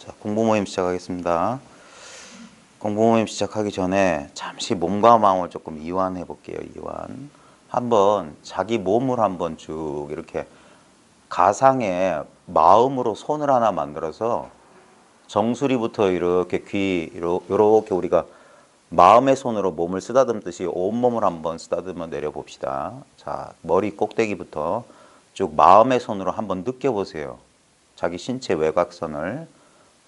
자, 공부 모임 시작하겠습니다. 공부 모임 시작하기 전에 잠시 몸과 마음을 조금 이완해 볼게요. 이완. 한번 자기 몸을 한번 쭉 이렇게 가상의 마음으로 손을 하나 만들어서 정수리부터 이렇게 귀 이렇게 우리가 마음의 손으로 몸을 쓰다듬듯이 온몸을 한번 쓰다듬어 내려 봅시다. 자, 머리 꼭대기부터 쭉 마음의 손으로 한번 느껴보세요. 자기 신체 외곽선을.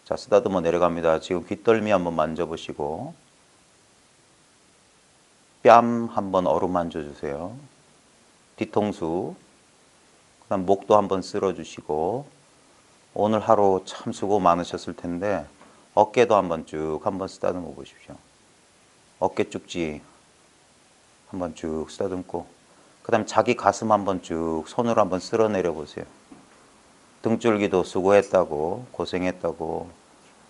자, 쓰다듬어 내려갑니다. 지금 귓덜미 한번 만져보시고 뺨 한번 어루만져 주세요. 뒤통수, 그다음 목도 한번 쓸어주시고 오늘 하루 참 수고 많으셨을 텐데 어깨도 한번 쭉 한번 쓰다듬어 보십시오. 어깨 쭉지 한번 쭉 쓰다듬고 그다음 자기 가슴 한번 쭉 손으로 한번 쓸어내려 보세요. 등줄기도 수고했다고 고생했다고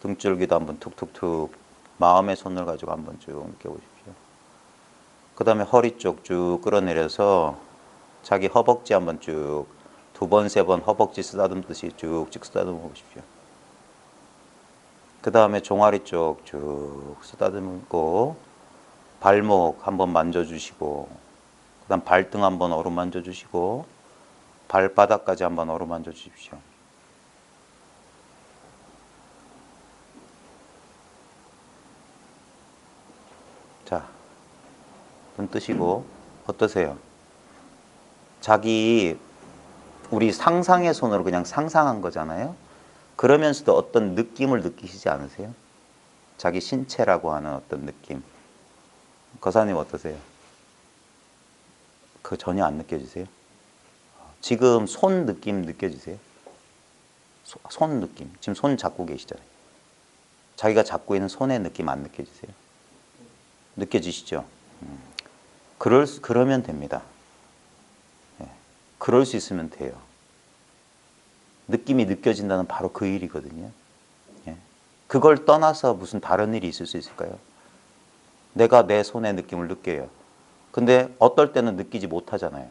등줄기도 한번 툭툭툭 마음의 손을 가지고 한번 쭉 느껴보십시오. 그 다음에 허리 쪽 쭉 끌어내려서 자기 허벅지 한번 쭉 두 번, 세 번 허벅지 쓰다듬듯이 쭉쭉 쓰다듬어 보십시오. 그 다음에 종아리 쪽 쭉 쓰다듬고 발목 한번 만져주시고 그 다음 발등 한번 어루만져 주시고 발바닥까지 한번 어루만져 주십시오. 자, 눈 뜨시고 어떠세요? 우리 상상의 손으로 그냥 상상한 거잖아요. 그러면서도 어떤 느낌을 느끼시지 않으세요? 자기 신체라고 하는 어떤 느낌. 거사님 어떠세요? 그거 전혀 안 느껴지세요? 지금 손 느낌 느껴지세요? 손 느낌. 지금 손 잡고 계시잖아요. 자기가 잡고 있는 손의 느낌 안 느껴지세요? 느껴지시죠? 그러면 됩니다. 그럴 수 있으면 돼요. 느낌이 느껴진다는 바로 그 일이거든요. 그걸 떠나서 무슨 다른 일이 있을 수 있을까요? 내가 내 손의 느낌을 느껴요. 근데 어떨 때는 느끼지 못하잖아요.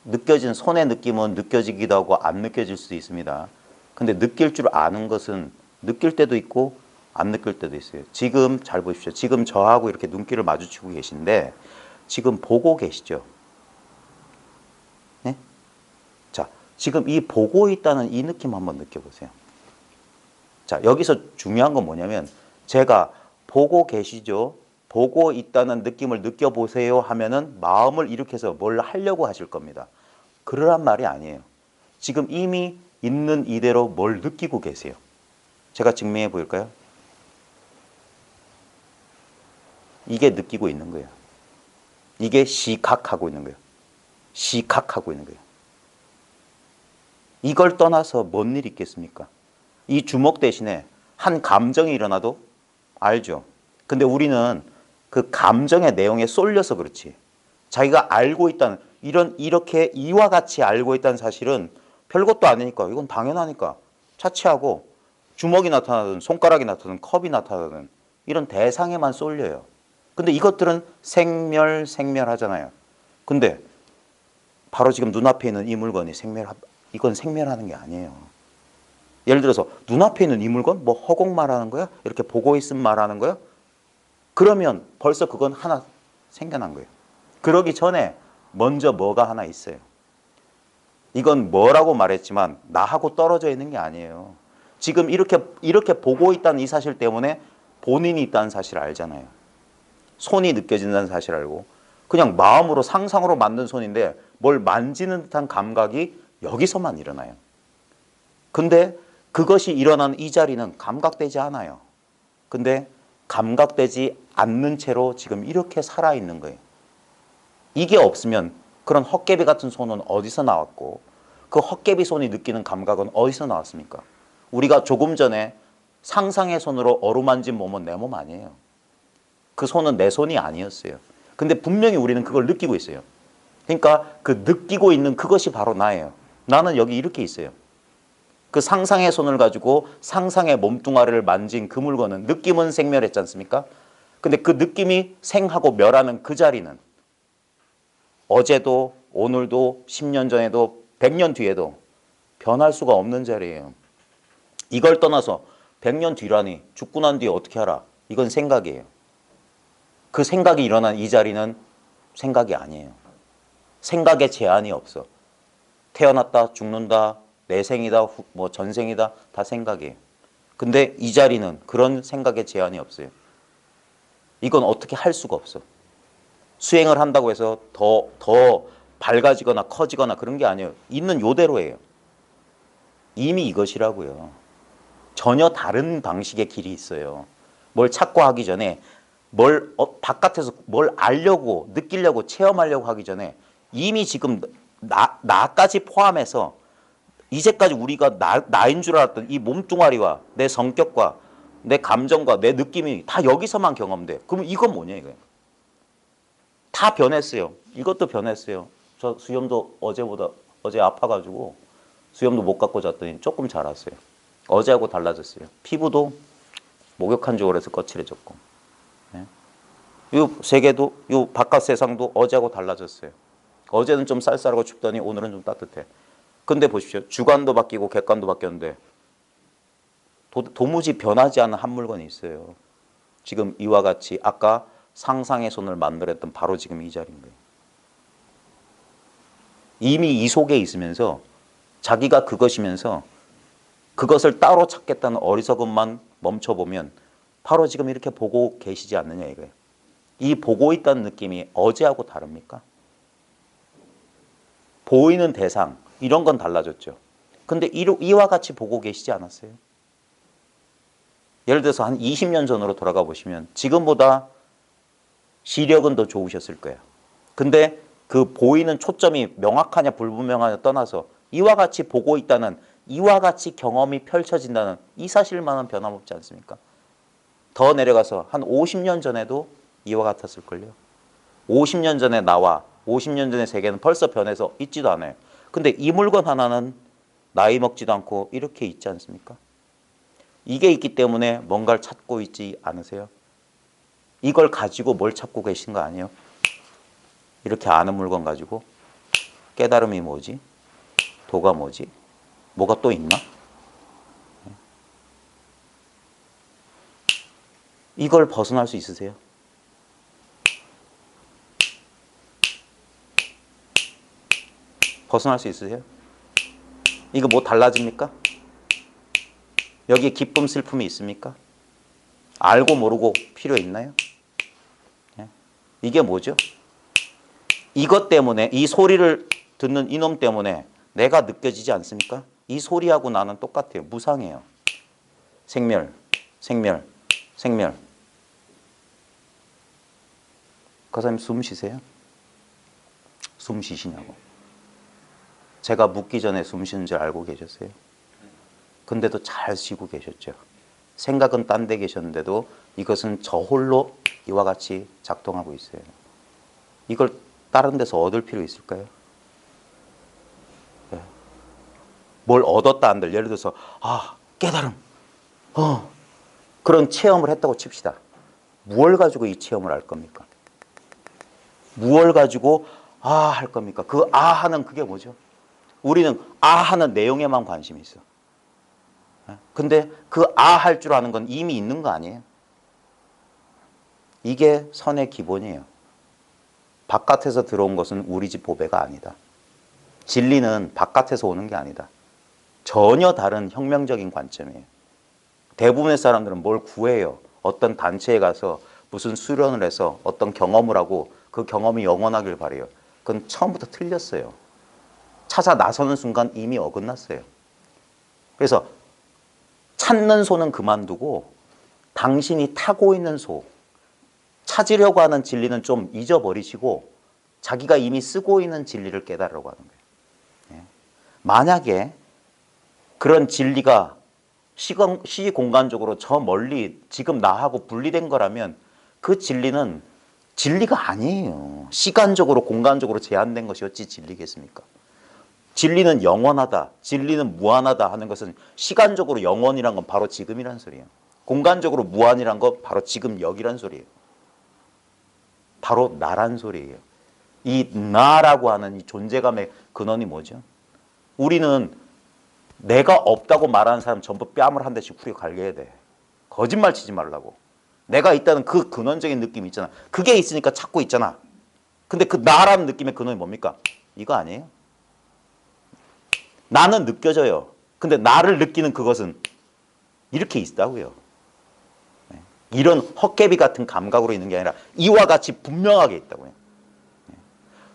느껴진 손의 느낌은 느껴지기도 하고 안 느껴질 수도 있습니다. 근데 느낄 줄 아는 것은 느낄 때도 있고 안 느낄 때도 있어요. 지금 잘 보십시오. 지금 저하고 이렇게 눈길을 마주치고 계신데 지금 보고 계시죠? 네? 자, 지금 이 보고 있다는 이 느낌 한번 느껴보세요. 자, 여기서 중요한 건 뭐냐면 제가 보고 계시죠? 보고 있다는 느낌을 느껴보세요 하면은 마음을 일으켜서 뭘 하려고 하실 겁니다. 그러란 말이 아니에요. 지금 이미 있는 이대로 뭘 느끼고 계세요. 제가 증명해 보일까요? 이게 느끼고 있는 거예요. 이게 시각하고 있는 거예요. 시각하고 있는 거예요. 이걸 떠나서 뭔 일이 있겠습니까? 이 주먹 대신에 한 감정이 일어나도 알죠. 근데 우리는 그 감정의 내용에 쏠려서 그렇지. 자기가 알고 있다는 이렇게 이와 같이 알고 있다는 사실은 별것도 아니니까 이건 당연하니까 차치하고 주먹이 나타나든 손가락이 나타나든 컵이 나타나든 이런 대상에만 쏠려요. 근데 이것들은 생멸하잖아요. 근데 바로 지금 눈앞에 있는 이 물건이 이건 생멸하는 게 아니에요. 예를 들어서 눈앞에 있는 이 물건 뭐 허공 말하는 거야? 이렇게 보고 있음 말하는 거야? 그러면 벌써 그건 하나 생겨난 거예요. 그러기 전에 먼저 뭐가 하나 있어요. 이건 뭐라고 말했지만 나하고 떨어져 있는 게 아니에요. 지금 이렇게 보고 있다는 이 사실 때문에 본인이 있다는 사실을 알잖아요. 손이 느껴진다는 사실을 알고 그냥 마음으로 상상으로 만든 손인데 뭘 만지는 듯한 감각이 여기서만 일어나요. 근데 그것이 일어난 이 자리는 감각되지 않아요. 근데 감각되지 않는 채로 지금 이렇게 살아있는 거예요. 이게 없으면 그런 헛개비 같은 손은 어디서 나왔고 그 헛개비 손이 느끼는 감각은 어디서 나왔습니까? 우리가 조금 전에 상상의 손으로 어루만진 몸은 내 몸 아니에요. 그 손은 내 손이 아니었어요. 근데 분명히 우리는 그걸 느끼고 있어요. 그러니까 그 느끼고 있는 그것이 바로 나예요. 나는 여기 이렇게 있어요. 그 상상의 손을 가지고 상상의 몸뚱아리를 만진 그 물건은 느낌은 생멸했지 않습니까? 근데 그 느낌이 생하고 멸하는 그 자리는 어제도 오늘도 10년 전에도 100년 뒤에도 변할 수가 없는 자리예요. 이걸 떠나서 100년 뒤라니 죽고 난 뒤에 어떻게 하라. 이건 생각이에요. 그 생각이 일어난 이 자리는 생각이 아니에요. 생각에 제한이 없어. 태어났다 죽는다 내생이다 뭐 전생이다 다 생각이에요. 근데 이 자리는 그런 생각에 제한이 없어요. 이건 어떻게 할 수가 없어. 수행을 한다고 해서 더 밝아지거나 커지거나 그런 게 아니에요. 있는 요대로예요. 이미 이것이라고요. 전혀 다른 방식의 길이 있어요. 뭘 찾고 하기 전에 바깥에서 뭘 알려고 느끼려고 체험하려고 하기 전에 이미 지금 나까지 포함해서 이제까지 우리가 나인 줄 알았던 이 몸뚱아리와 내 성격과 내 감정과 내 느낌이 다 여기서만 경험돼. 그럼 이건 뭐냐 이거예요. 다 변했어요. 이것도 변했어요. 저 수염도 어제 아파가지고 수염도 못 갖고 잤더니 조금 자랐어요. 어제하고 달라졌어요. 피부도 목욕한 지 오래서 거칠해졌고. 네. 이 세계도 이 바깥 세상도 어제하고 달라졌어요. 어제는 좀 쌀쌀하고 춥더니 오늘은 좀 따뜻해. 근데 보십시오. 주관도 바뀌고 객관도 바뀌었는데 도무지 변하지 않은 한 물건이 있어요. 지금 이와 같이 아까 상상의 손을 만들었던 바로 지금 이 자리인 거예요. 이미 이 속에 있으면서 자기가 그것이면서 그것을 따로 찾겠다는 어리석음만 멈춰보면 바로 지금 이렇게 보고 계시지 않느냐 이거예요. 이 보고 있다는 느낌이 어제하고 다릅니까? 보이는 대상 이런 건 달라졌죠. 근데 이와 같이 보고 계시지 않았어요? 예를 들어서 한 20년 전으로 돌아가 보시면 지금보다 시력은 더 좋으셨을 거예요. 근데 그 보이는 초점이 명확하냐 불분명하냐 떠나서 이와 같이 보고 있다는 이와 같이 경험이 펼쳐진다는 이 사실만은 변함없지 않습니까? 더 내려가서 한 50년 전에도 이와 같았을걸요. 50년 전에 나와 50년 전의 세계는 벌써 변해서 있지도 않아요. 근데 이 물건 하나는 나이 먹지도 않고 이렇게 있지 않습니까? 이게 있기 때문에 뭔가를 찾고 있지 않으세요? 이걸 가지고 뭘 찾고 계신 거 아니에요? 이렇게 아는 물건 가지고 깨달음이 뭐지? 도가 뭐지? 뭐가 또 있나? 이걸 벗어날 수 있으세요? 벗어날 수 있으세요? 이거 뭐 달라집니까? 여기에 기쁨, 슬픔이 있습니까? 알고 모르고 필요 있나요? 이게 뭐죠? 이것 때문에 이 소리를 듣는 이놈 때문에 내가 느껴지지 않습니까? 이 소리하고 나는 똑같아요. 무상해요. 생멸, 생멸, 생멸. 과사님 숨 쉬세요? 숨 쉬시냐고. 제가 묻기 전에 숨 쉬는 줄 알고 계셨어요? 근데도 잘 쉬고 계셨죠. 생각은 딴 데 계셨는데도 이것은 저 홀로 이와 같이 작동하고 있어요. 이걸 다른 데서 얻을 필요 있을까요? 네. 뭘 얻었다 한들 예를 들어서 깨달음 그런 체험을 했다고 칩시다. 무엇을 가지고 이 체험을 할 겁니까? 무엇을 가지고 할 겁니까? 그 하는 그게 뭐죠? 우리는 하는 내용에만 관심이 있어. 근데 그 할 줄 아는 건 이미 있는 거 아니에요? 이게 선의 기본이에요. 바깥에서 들어온 것은 우리 집 보배가 아니다. 진리는 바깥에서 오는 게 아니다. 전혀 다른 혁명적인 관점이에요. 대부분의 사람들은 뭘 구해요. 어떤 단체에 가서 무슨 수련을 해서 어떤 경험을 하고 그 경험이 영원하길 바래요. 그건 처음부터 틀렸어요. 찾아 나서는 순간 이미 어긋났어요. 그래서 찾는 소는 그만두고 당신이 타고 있는 소, 찾으려고 하는 진리는 좀 잊어버리시고 자기가 이미 쓰고 있는 진리를 깨달으려고 하는 거예요. 만약에 그런 진리가 시공간적으로 저 멀리 지금 나하고 분리된 거라면 그 진리는 진리가 아니에요. 시간적으로 공간적으로 제한된 것이 어찌 진리겠습니까? 진리는 영원하다, 진리는 무한하다 하는 것은 시간적으로 영원이란 건 바로 지금이란 소리예요. 공간적으로 무한이란 건 바로 지금 여기란 소리예요. 바로 나란 소리예요. 이 나라고 하는 이 존재감의 근원이 뭐죠? 우리는 내가 없다고 말하는 사람 전부 뺨을 한 대씩 후려 갈겨야 돼. 거짓말 치지 말라고. 내가 있다는 그 근원적인 느낌이 있잖아. 그게 있으니까 찾고 있잖아. 근데 그 나라는 느낌의 근원이 뭡니까? 이거 아니에요? 나는 느껴져요. 근데 나를 느끼는 그것은 이렇게 있다고요. 이런 헛개비 같은 감각으로 있는 게 아니라 이와 같이 분명하게 있다고요.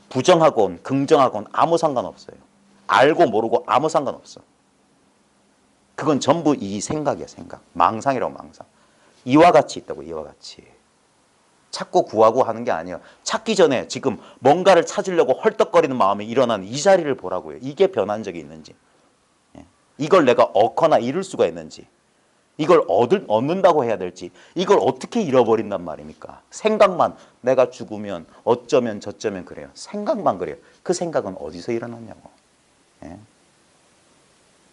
부정하건 긍정하건 아무 상관없어요. 알고 모르고 아무 상관없어. 그건 전부 이 생각이야, 생각. 망상이라고, 망상. 이와 같이 있다고, 이와 같이. 찾고 구하고 하는 게 아니에요. 찾기 전에 지금 뭔가를 찾으려고 헐떡거리는 마음이 일어나는 이 자리를 보라고요. 이게 변한 적이 있는지. 이걸 내가 얻거나 잃을 수가 있는지. 이걸 얻는다고 해야 될지. 이걸 어떻게 잃어버린단 말입니까? 생각만 내가 죽으면 어쩌면 저쩌면 그래요. 생각만 그래요. 그 생각은 어디서 일어났냐고.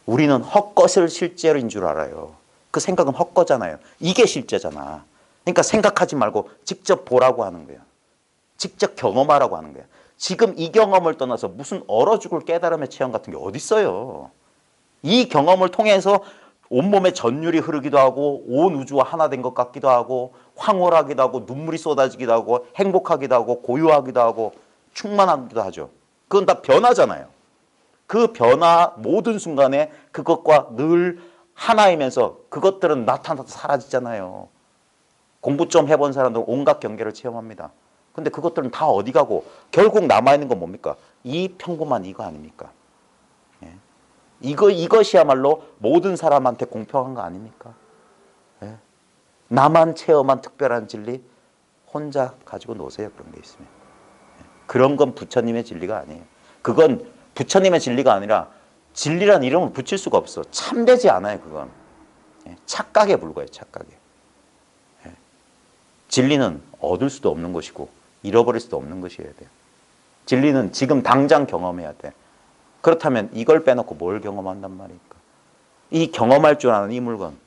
우리는 헛것을 실제인 줄 알아요. 그 생각은 헛거잖아요. 이게 실제잖아. 그러니까 생각하지 말고 직접 보라고 하는 거예요. 직접 경험하라고 하는 거예요. 지금 이 경험을 떠나서 무슨 얼어 죽을 깨달음의 체험 같은 게 어디 있어요. 이 경험을 통해서 온몸에 전율이 흐르기도 하고 온 우주와 하나 된 것 같기도 하고 황홀하기도 하고 눈물이 쏟아지기도 하고 행복하기도 하고 고요하기도 하고 충만하기도 하죠. 그건 다 변화잖아요. 그 변화 모든 순간에 그것과 늘 하나이면서 그것들은 나타나서 사라지잖아요. 공부 좀 해본 사람들 온갖 경계를 체험합니다. 근데 그것들은 다 어디 가고 결국 남아있는 건 뭡니까? 이 평범한 이거 아닙니까? 이것이야말로 모든 사람한테 공평한 거 아닙니까? 나만 체험한 특별한 진리 혼자 가지고 노세요. 그런 게 있으면. 그런 건 부처님의 진리가 아니에요. 그건 부처님의 진리가 아니라 진리란 이름을 붙일 수가 없어. 참되지 않아요. 그건. 착각에 불과해요. 착각에. 진리는 얻을 수도 없는 것이고 잃어버릴 수도 없는 것이어야 돼요. 진리는 지금 당장 경험해야 돼. 그렇다면 이걸 빼놓고 뭘 경험한단 말입니까? 이 경험할 줄 아는 이 물건.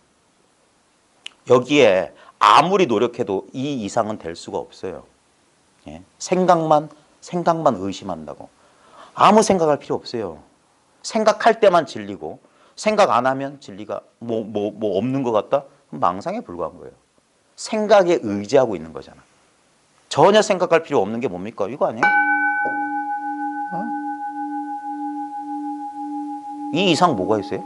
여기에 아무리 노력해도 이 이상은 될 수가 없어요. 생각만 의심한다고. 아무 생각할 필요 없어요. 생각할 때만 진리고 생각 안 하면 진리가 뭐 없는 것 같다? 그럼 망상에 불과한 거예요. 생각에 의지하고 있는 거잖아. 전혀 생각할 필요 없는 게 뭡니까? 이거 아니에요? 이 이상 뭐가 있어요?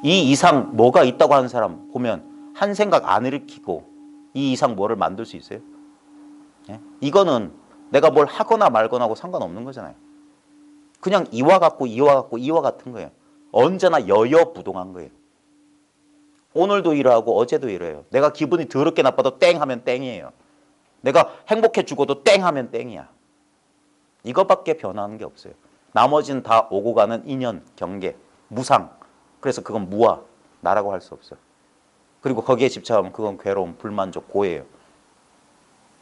이 이상 뭐가 있다고 하는 사람 보면 한 생각 안 일으키고 이 이상 뭐를 만들 수 있어요? 이거는 내가 뭘 하거나 말거나 하고 상관없는 거잖아요. 그냥 이와 같고 이와 같고 이와 같은 거예요. 언제나 여여부동한 거예요. 오늘도 이러하고 어제도 이래요. 내가 기분이 더럽게 나빠도 땡 하면 땡이에요. 내가 행복해 죽어도 땡 하면 땡이야. 이것밖에 변하는 게 없어요. 나머지는 다 오고 가는 인연, 경계, 무상. 그래서 그건 무아, 나라고 할 수 없어요. 그리고 거기에 집착하면 그건 괴로움, 불만족, 고해예요.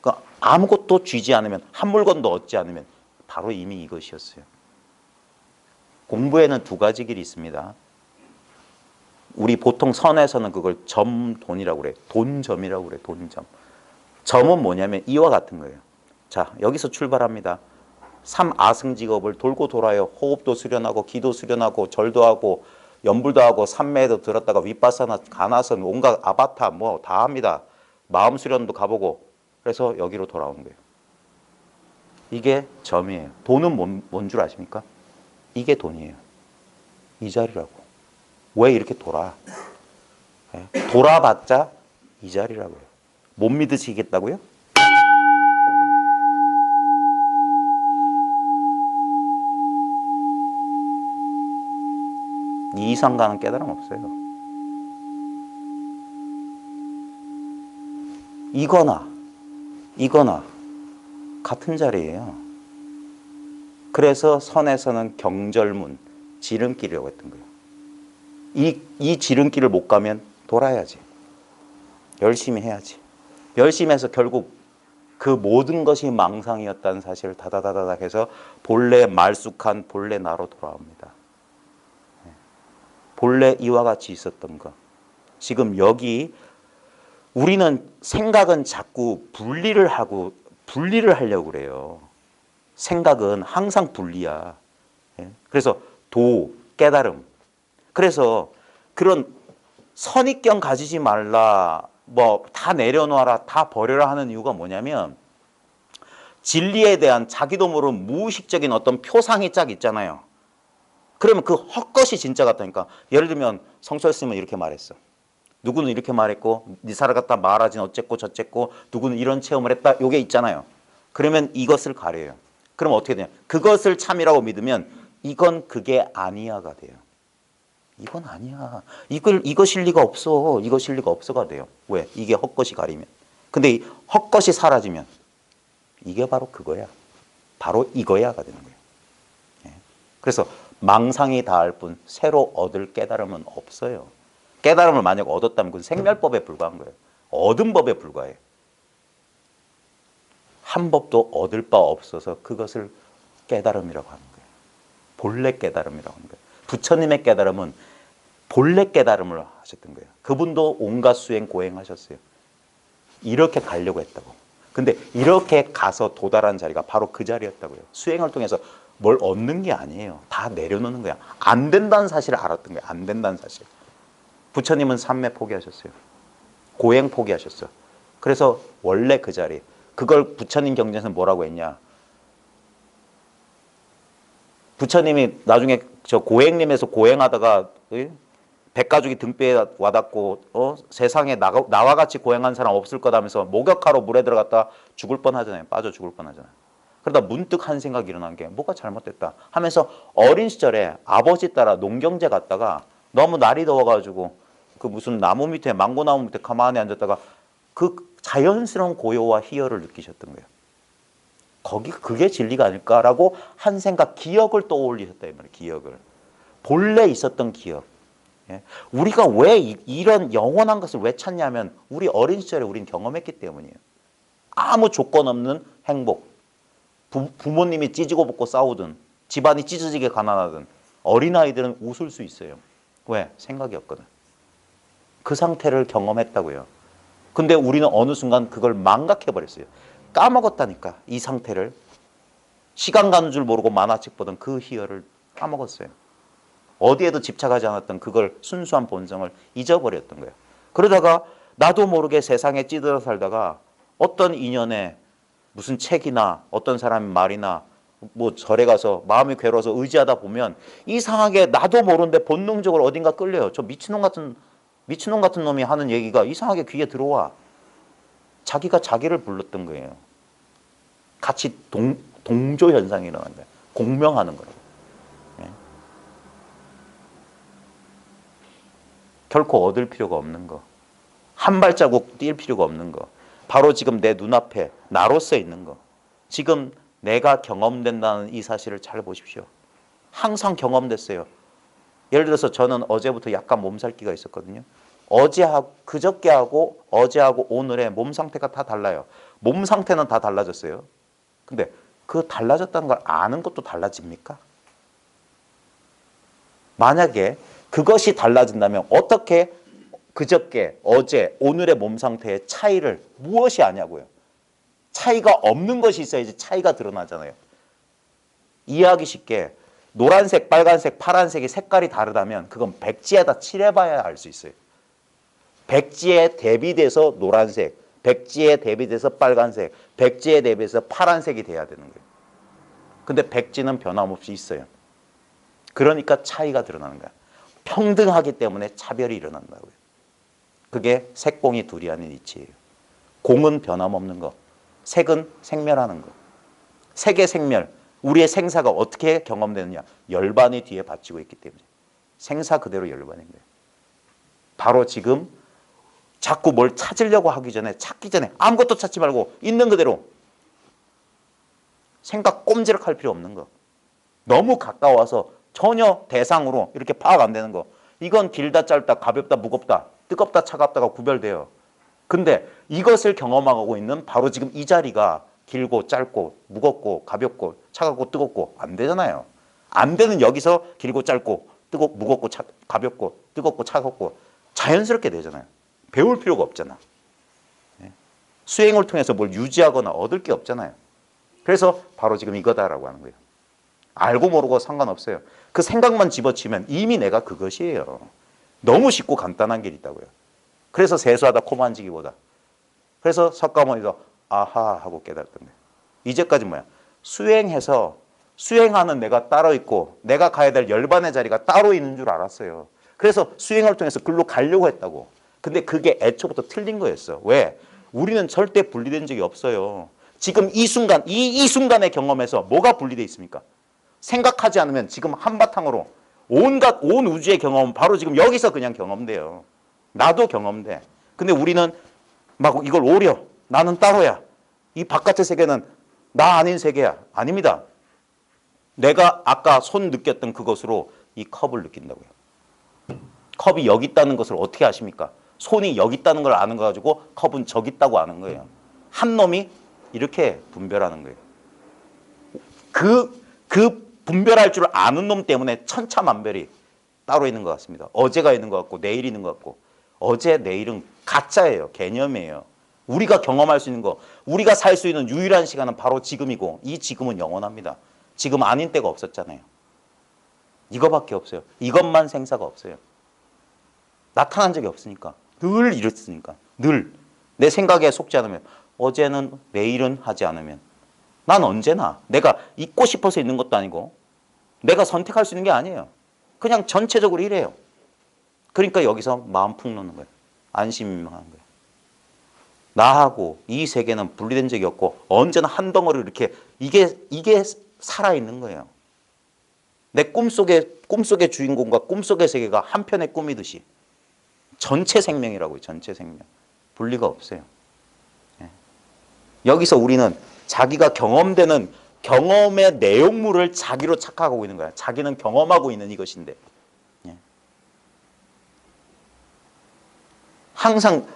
그러니까 아무것도 쥐지 않으면, 한 물건도 얻지 않으면 바로 이미 이것이었어요. 공부에는 두 가지 길이 있습니다. 우리 보통 선에서는 그걸 점돈이라고 그래요. 돈점이라고 그래요. 돈점. 점은 뭐냐면 이와 같은 거예요. 자, 여기서 출발합니다. 삼아승직업을 돌고 돌아요. 호흡도 수련하고 기도 수련하고 절도 하고 연불도 하고 삼매도 들었다가 윗바사나 가나선 온갖 아바타 뭐 다 합니다. 마음 수련도 가보고 그래서 여기로 돌아오는 거예요. 이게 점이에요. 돈은 뭔 줄 아십니까? 이게 돈이에요. 이 자리라고. 왜 이렇게 돌아? 돌아봤자 이 자리라고요. 못 믿으시겠다고요? 이 이상 가는 깨달음 없어요. 이거나 같은 자리예요. 그래서 선에서는 경절문, 지름길이라고 했던 거예요. 이 지름길을 못 가면 돌아야지. 열심히 해야지. 열심히 해서 결국 그 모든 것이 망상이었다는 사실을 다다다다닥 해서 본래 말쑥한 본래 나로 돌아옵니다. 본래 이와 같이 있었던 것. 지금 여기 우리는 생각은 자꾸 분리를 하려고 그래요. 생각은 항상 분리야. 그래서 깨달음. 그래서 그런 선입견 가지지 말라, 뭐 다 내려놓아라, 다 버려라 하는 이유가 뭐냐면 진리에 대한 자기도 모르는 무의식적인 어떤 표상이 짝 있잖아요. 그러면 그 헛것이 진짜 같다니까. 예를 들면 성철 스님은 이렇게 말했어. 누구는 이렇게 말했고 네 사람 갖다 말하진 어쨌고 저쨌고 누구는 이런 체험을 했다. 요게 있잖아요. 그러면 이것을 가려요. 그럼 어떻게 되냐. 그것을 참이라고 믿으면 이건 그게 아니야가 돼요. 이건 아니야. 이것일 리가 없어. 이것일 리가 없어가 돼요. 왜? 이게 헛것이 가리면. 근데 이 헛것이 사라지면 이게 바로 그거야. 바로 이거야가 되는 거예요. 예. 그래서 망상이 다할 뿐 새로 얻을 깨달음은 없어요. 깨달음을 만약 얻었다면 그건 생멸법에 불과한 거예요. 얻은 법에 불과해요. 한 법도 얻을 바 없어서 그것을 깨달음이라고 하는 거예요. 본래 깨달음이라고 하는 거예요. 부처님의 깨달음은 본래 깨달음을 하셨던 거예요. 그분도 온갖 수행 고행하셨어요. 이렇게 가려고 했다고. 근데 이렇게 가서 도달한 자리가 바로 그 자리였다고요. 수행을 통해서 뭘 얻는 게 아니에요. 다 내려놓는 거야. 안 된다는 사실을 알았던 거예요. 안 된다는 사실. 부처님은 삼매 포기하셨어요. 고행 포기하셨어요. 그래서 원래 그 자리. 그걸 부처님 경전에서 뭐라고 했냐. 부처님이 나중에 저 고행림에서 고행하다가 백가죽이 등뼈에 와닿고 세상에 나와 같이 고행한 사람 없을 거다면서 목욕하러 물에 들어갔다 죽을 뻔하잖아요. 빠져 죽을 뻔하잖아요. 그러다 문득 한 생각이 일어난 게 뭐가 잘못됐다 하면서 어린 시절에 아버지 따라 농경제 갔다가 너무 날이 더워가지고 그 무슨 나무 밑에 망고나무 밑에 가만히 앉았다가 그 자연스러운 고요와 희열을 느끼셨던 거예요. 그게 진리가 아닐까라고 한 생각, 기억을 떠올리셨다 이 말이에요. 기억을. 본래 있었던 기억. 예? 우리가 왜 이런 영원한 것을 왜 찾냐면 우리 어린 시절에 우린 경험했기 때문이에요. 아무 조건 없는 행복. 부모님이 찢고 볶고 싸우든 집안이 찢어지게 가난하든 어린아이들은 웃을 수 있어요. 왜? 생각이 없거든. 그 상태를 경험했다고요. 근데 우리는 어느 순간 그걸 망각해버렸어요. 까먹었다니까. 이 상태를. 시간 가는 줄 모르고 만화책 보던 그 희열을 까먹었어요. 어디에도 집착하지 않았던 그걸 순수한 본성을 잊어버렸던 거예요. 그러다가 나도 모르게 세상에 찌들어 살다가 어떤 인연에 무슨 책이나 어떤 사람의 말이나 뭐 절에 가서 마음이 괴로워서 의지하다 보면 이상하게 나도 모르는데 본능적으로 어딘가 끌려요. 저 미친놈 같은 놈이 하는 얘기가 이상하게 귀에 들어와. 자기가 자기를 불렀던 거예요. 같이 동조 현상이 일어난 거예요. 공명하는 거라고. 예. 결코 얻을 필요가 없는 거. 한 발자국 뛸 필요가 없는 거. 바로 지금 내 눈앞에 나로서 있는 거. 지금 내가 경험된다는 이 사실을 잘 보십시오. 항상 경험됐어요. 예를 들어서 저는 어제부터 약간 몸살기가 있었거든요. 그저께하고 어제하고 오늘의 몸 상태가 다 달라요. 몸 상태는 다 달라졌어요. 근데 그 달라졌다는 걸 아는 것도 달라집니까? 만약에 그것이 달라진다면 어떻게 그저께, 어제, 오늘의 몸 상태의 차이를 무엇이 아냐고요. 차이가 없는 것이 있어야지 차이가 드러나잖아요. 이해하기 쉽게 노란색, 빨간색, 파란색이 색깔이 다르다면 그건 백지에다 칠해봐야 알 수 있어요. 백지에 대비돼서 노란색, 백지에 대비돼서 빨간색, 백지에 대비해서 파란색이 돼야 되는 거예요. 근데 백지는 변함없이 있어요. 그러니까 차이가 드러나는 거야. 평등하기 때문에 차별이 일어난다고요. 그게 색공이 둘이 아닌 이치예요. 공은 변함없는 거, 색은 생멸하는 거. 색의 생멸, 우리의 생사가 어떻게 경험되느냐. 열반이 뒤에 받치고 있기 때문에. 생사 그대로 열반인 거예요. 바로 지금 자꾸 뭘 찾으려고 찾기 전에 아무것도 찾지 말고 있는 그대로 생각 꼼지락할 필요 없는 거. 너무 가까워서 전혀 대상으로 이렇게 파악 안 되는 거. 이건 길다 짧다 가볍다 무겁다 뜨겁다 차갑다가 구별돼요. 근데 이것을 경험하고 있는 바로 지금 이 자리가 길고 짧고 무겁고 가볍고 차갑고 뜨겁고 안 되잖아요. 안 되는 여기서 길고 짧고 무겁고 가볍고 뜨겁고 차갑고 자연스럽게 되잖아요. 배울 필요가 없잖아. 수행을 통해서 뭘 유지하거나 얻을 게 없잖아요. 그래서 바로 지금 이거다라고 하는 거예요. 알고 모르고 상관없어요. 그 생각만 집어치면 이미 내가 그것이에요. 너무 쉽고 간단한 길이 있다고요. 그래서 세수하다 코 만지기보다. 그래서 석가모니도 아하 하고 깨달았던 거예요. 이제까지 뭐야? 수행해서 수행하는 내가 따로 있고 내가 가야 될 열반의 자리가 따로 있는 줄 알았어요. 그래서 수행을 통해서 글로 가려고 했다고. 근데 그게 애초부터 틀린 거였어. 왜? 우리는 절대 분리된 적이 없어요. 지금 이 순간, 이 순간의 경험에서 뭐가 분리되어 있습니까? 생각하지 않으면 지금 한바탕으로 온갖 온 우주의 경험은 바로 지금 여기서 그냥 경험돼요. 나도 경험돼. 근데 우리는 막 이걸 오려. 나는 따로야. 이 바깥의 세계는 나 아닌 세계야. 아닙니다. 내가 아까 손 느꼈던 그것으로 이 컵을 느낀다고요. 컵이 여기 있다는 것을 어떻게 아십니까? 손이 여기 있다는 걸 아는 거 가지고 컵은 저기 있다고 아는 거예요. 한 놈이 이렇게 분별하는 거예요. 그 분별할 줄 아는 놈 때문에 천차만별이 따로 있는 것 같습니다. 어제가 있는 것 같고 내일 있는 것 같고 어제 내일은 가짜예요. 개념이에요. 우리가 경험할 수 있는 거, 우리가 살 수 있는 유일한 시간은 바로 지금이고 이 지금은 영원합니다. 지금 아닌 때가 없었잖아요. 이거밖에 없어요. 이것만 생사가 없어요. 나타난 적이 없으니까. 늘 이랬으니까. 늘. 내 생각에 속지 않으면 어제는 내일은 하지 않으면 난 언제나 내가 있고 싶어서 있는 것도 아니고 내가 선택할 수 있는 게 아니에요. 그냥 전체적으로 이래요. 그러니까 여기서 마음 푹 놓는 거예요. 안심하는 거예요. 나하고 이 세계는 분리된 적이 없고 언제나 한 덩어리로 이렇게 이게 살아있는 거예요. 내 꿈속의 주인공과 꿈속의 세계가 한 편의 꿈이듯이 전체 생명이라고요. 전체 생명. 분리가 없어요. 여기서 우리는 자기가 경험되는 경험의 내용물을 자기로 착각하고 있는 거야. 자기는 경험하고 있는 이것인데. 항상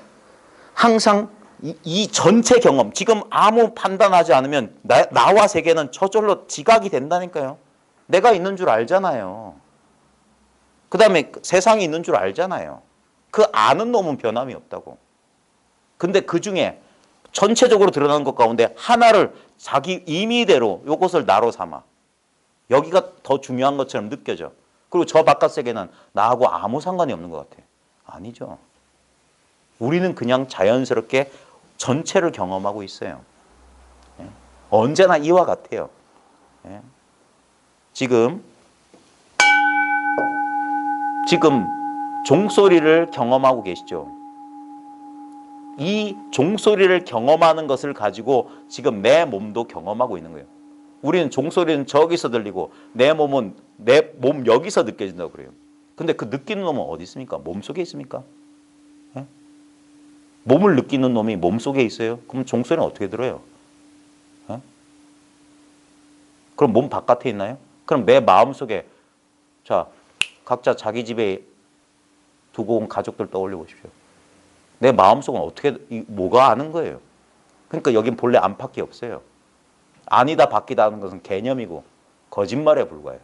이 전체 경험, 지금 아무 판단하지 않으면 나와 세계는 저절로 지각이 된다니까요. 내가 있는 줄 알잖아요. 그 다음에 세상이 있는 줄 알잖아요. 그 아는 놈은 변함이 없다고. 근데 그 중에 전체적으로 드러나는 것 가운데 하나를 자기 임의대로 이것을 나로 삼아. 여기가 더 중요한 것처럼 느껴져. 그리고 저 바깥 세계는 나하고 아무 상관이 없는 것 같아. 아니죠. 우리는 그냥 자연스럽게 전체를 경험하고 있어요. 언제나 이와 같아요. 지금 종소리를 경험하고 계시죠? 이 종소리를 경험하는 것을 가지고 지금 내 몸도 경험하고 있는 거예요. 우리는 종소리는 저기서 들리고 내 몸은 내 몸 여기서 느껴진다고 그래요. 근데 그 느끼는 놈은 어디 있습니까? 몸속에 있습니까? 몸을 느끼는 놈이 몸속에 있어요? 그럼 종소리는 어떻게 들어요? 그럼 몸 바깥에 있나요? 그럼 내 마음속에 자 각자 자기 집에 두고 온 가족들 떠올려 보십시오. 내 마음속은 어떻게 뭐가 아는 거예요? 그러니까 여긴 본래 안팎이 없어요. 아니다 바뀌다 하는 것은 개념이고 거짓말에 불과해요.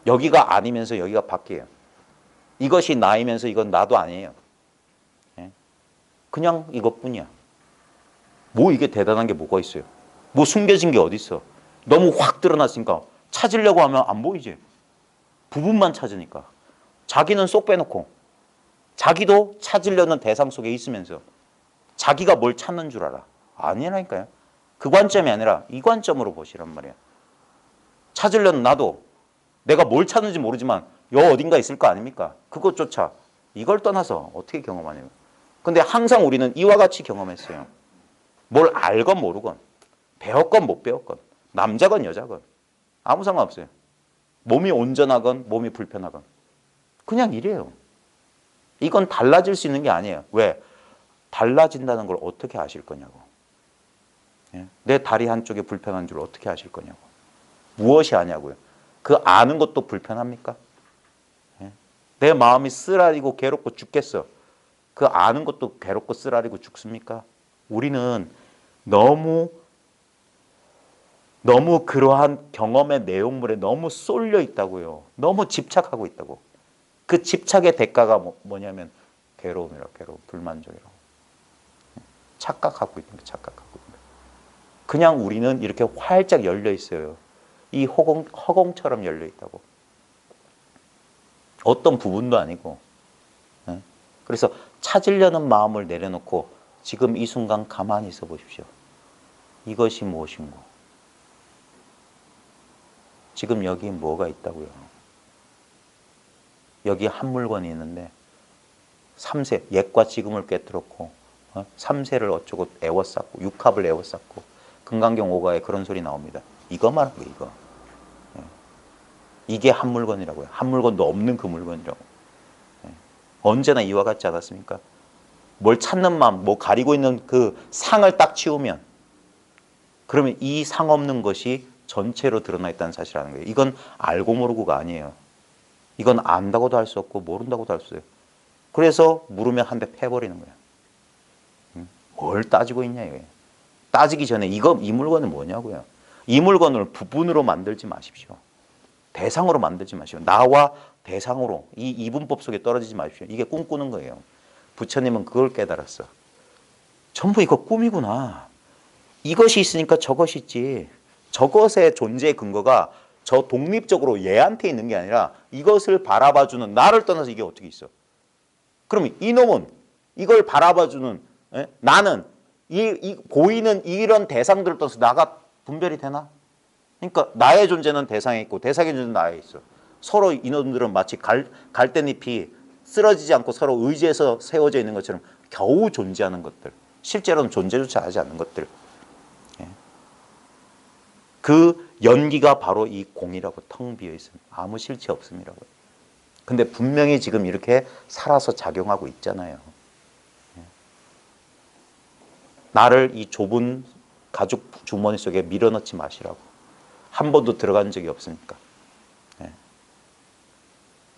여기가 아니면서 여기가 바뀌어요. 이것이 나이면서 이건 나도 아니에요. 그냥 이것뿐이야. 뭐 이게 대단한 게 뭐가 있어요? 뭐 숨겨진 게 어디 있어? 너무 확 드러났으니까 찾으려고 하면 안 보이지. 부분만 찾으니까. 자기는 쏙 빼놓고 자기도 찾으려는 대상 속에 있으면서 자기가 뭘 찾는 줄 알아. 아니라니까요. 그 관점이 아니라 이 관점으로 보시란 말이야. 찾으려는 나도 내가 뭘 찾는지 모르지만 여 어딘가 있을 거 아닙니까? 그것조차 이걸 떠나서 어떻게 경험하냐고. 근데 항상 우리는 이와 같이 경험했어요. 뭘 알건 모르건 배웠건 못 배웠건 남자건 여자건 아무 상관없어요. 몸이 온전하건 몸이 불편하건 그냥 이래요. 이건 달라질 수 있는 게 아니에요. 왜? 달라진다는 걸 어떻게 아실 거냐고. 내 다리 한쪽이 불편한 줄 어떻게 아실 거냐고. 무엇이 아냐고요. 그 아는 것도 불편합니까? 내 마음이 쓰라리고 괴롭고 죽겠어. 그 아는 것도 괴롭고 쓰라리고 죽습니까? 우리는 너무 그러한 경험의 내용물에 너무 쏠려 있다고요. 너무 집착하고 있다고. 그 집착의 대가가 뭐냐면 괴로움이라고, 괴로움, 불만족이라고. 착각하고 있는 거, 착각하고 있는 거. 그냥 우리는 이렇게 활짝 열려 있어요. 이 허공처럼 열려 있다고. 어떤 부분도 아니고. 예? 그래서 찾으려는 마음을 내려놓고 지금 이 순간 가만히 있어 보십시오. 이것이 무엇인고? 지금 여기 뭐가 있다고요? 여기 한 물건이 있는데 3세, 옛과 지금을 꿰뚫었고 3세를 어쩌고 애워쌌고 육합을 애워쌌고 금강경 5가에 그런 소리 나옵니다. 이거 말하고 이거. 이게 한 물건이라고요. 한 물건도 없는 그 물건이라고. 언제나 이와 같지 않았습니까? 뭘 찾는 마음, 뭐 가리고 있는 그 상을 딱 치우면 그러면 이 상 없는 것이 전체로 드러나 있다는 사실을 아는 거예요. 이건 알고 모르고가 아니에요. 이건 안다고도 할 수 없고 모른다고도 할 수 없어요. 그래서 물으면 한 대 패버리는 거야. 뭘 따지고 있냐 이거예요. 따지기 전에 이 물건은 뭐냐고요. 이 물건을 부분으로 만들지 마십시오. 대상으로 만들지 마십시오. 나와 대상으로 이 이분법 속에 떨어지지 마십시오. 이게 꿈꾸는 거예요. 부처님은 그걸 깨달았어. 전부 이거 꿈이구나. 이것이 있으니까 저것이 있지. 저것의 존재의 근거가 저 독립적으로 얘한테 있는 게 아니라 이것을 바라봐주는 나를 떠나서 이게 어떻게 있어. 그럼 이놈은 이걸 바라봐주는 나는 이 보이는 이런 대상들을 떠나서 나가 분별이 되나? 그러니까 나의 존재는 대상에 있고 대상의 존재는 나에 있어. 서로 이놈들은 마치 갈대잎이 쓰러지지 않고 서로 의지해서 세워져 있는 것처럼 겨우 존재하는 것들. 실제로는 존재조차 하지 않는 것들. 그 연기가 바로 이 공이라고 텅 비어 있습니다. 아무 실체 없음이라고요. 근데 분명히 지금 이렇게 살아서 작용하고 있잖아요. 나를 이 좁은 가죽 주머니 속에 밀어넣지 마시라고. 한 번도 들어간 적이 없으니까.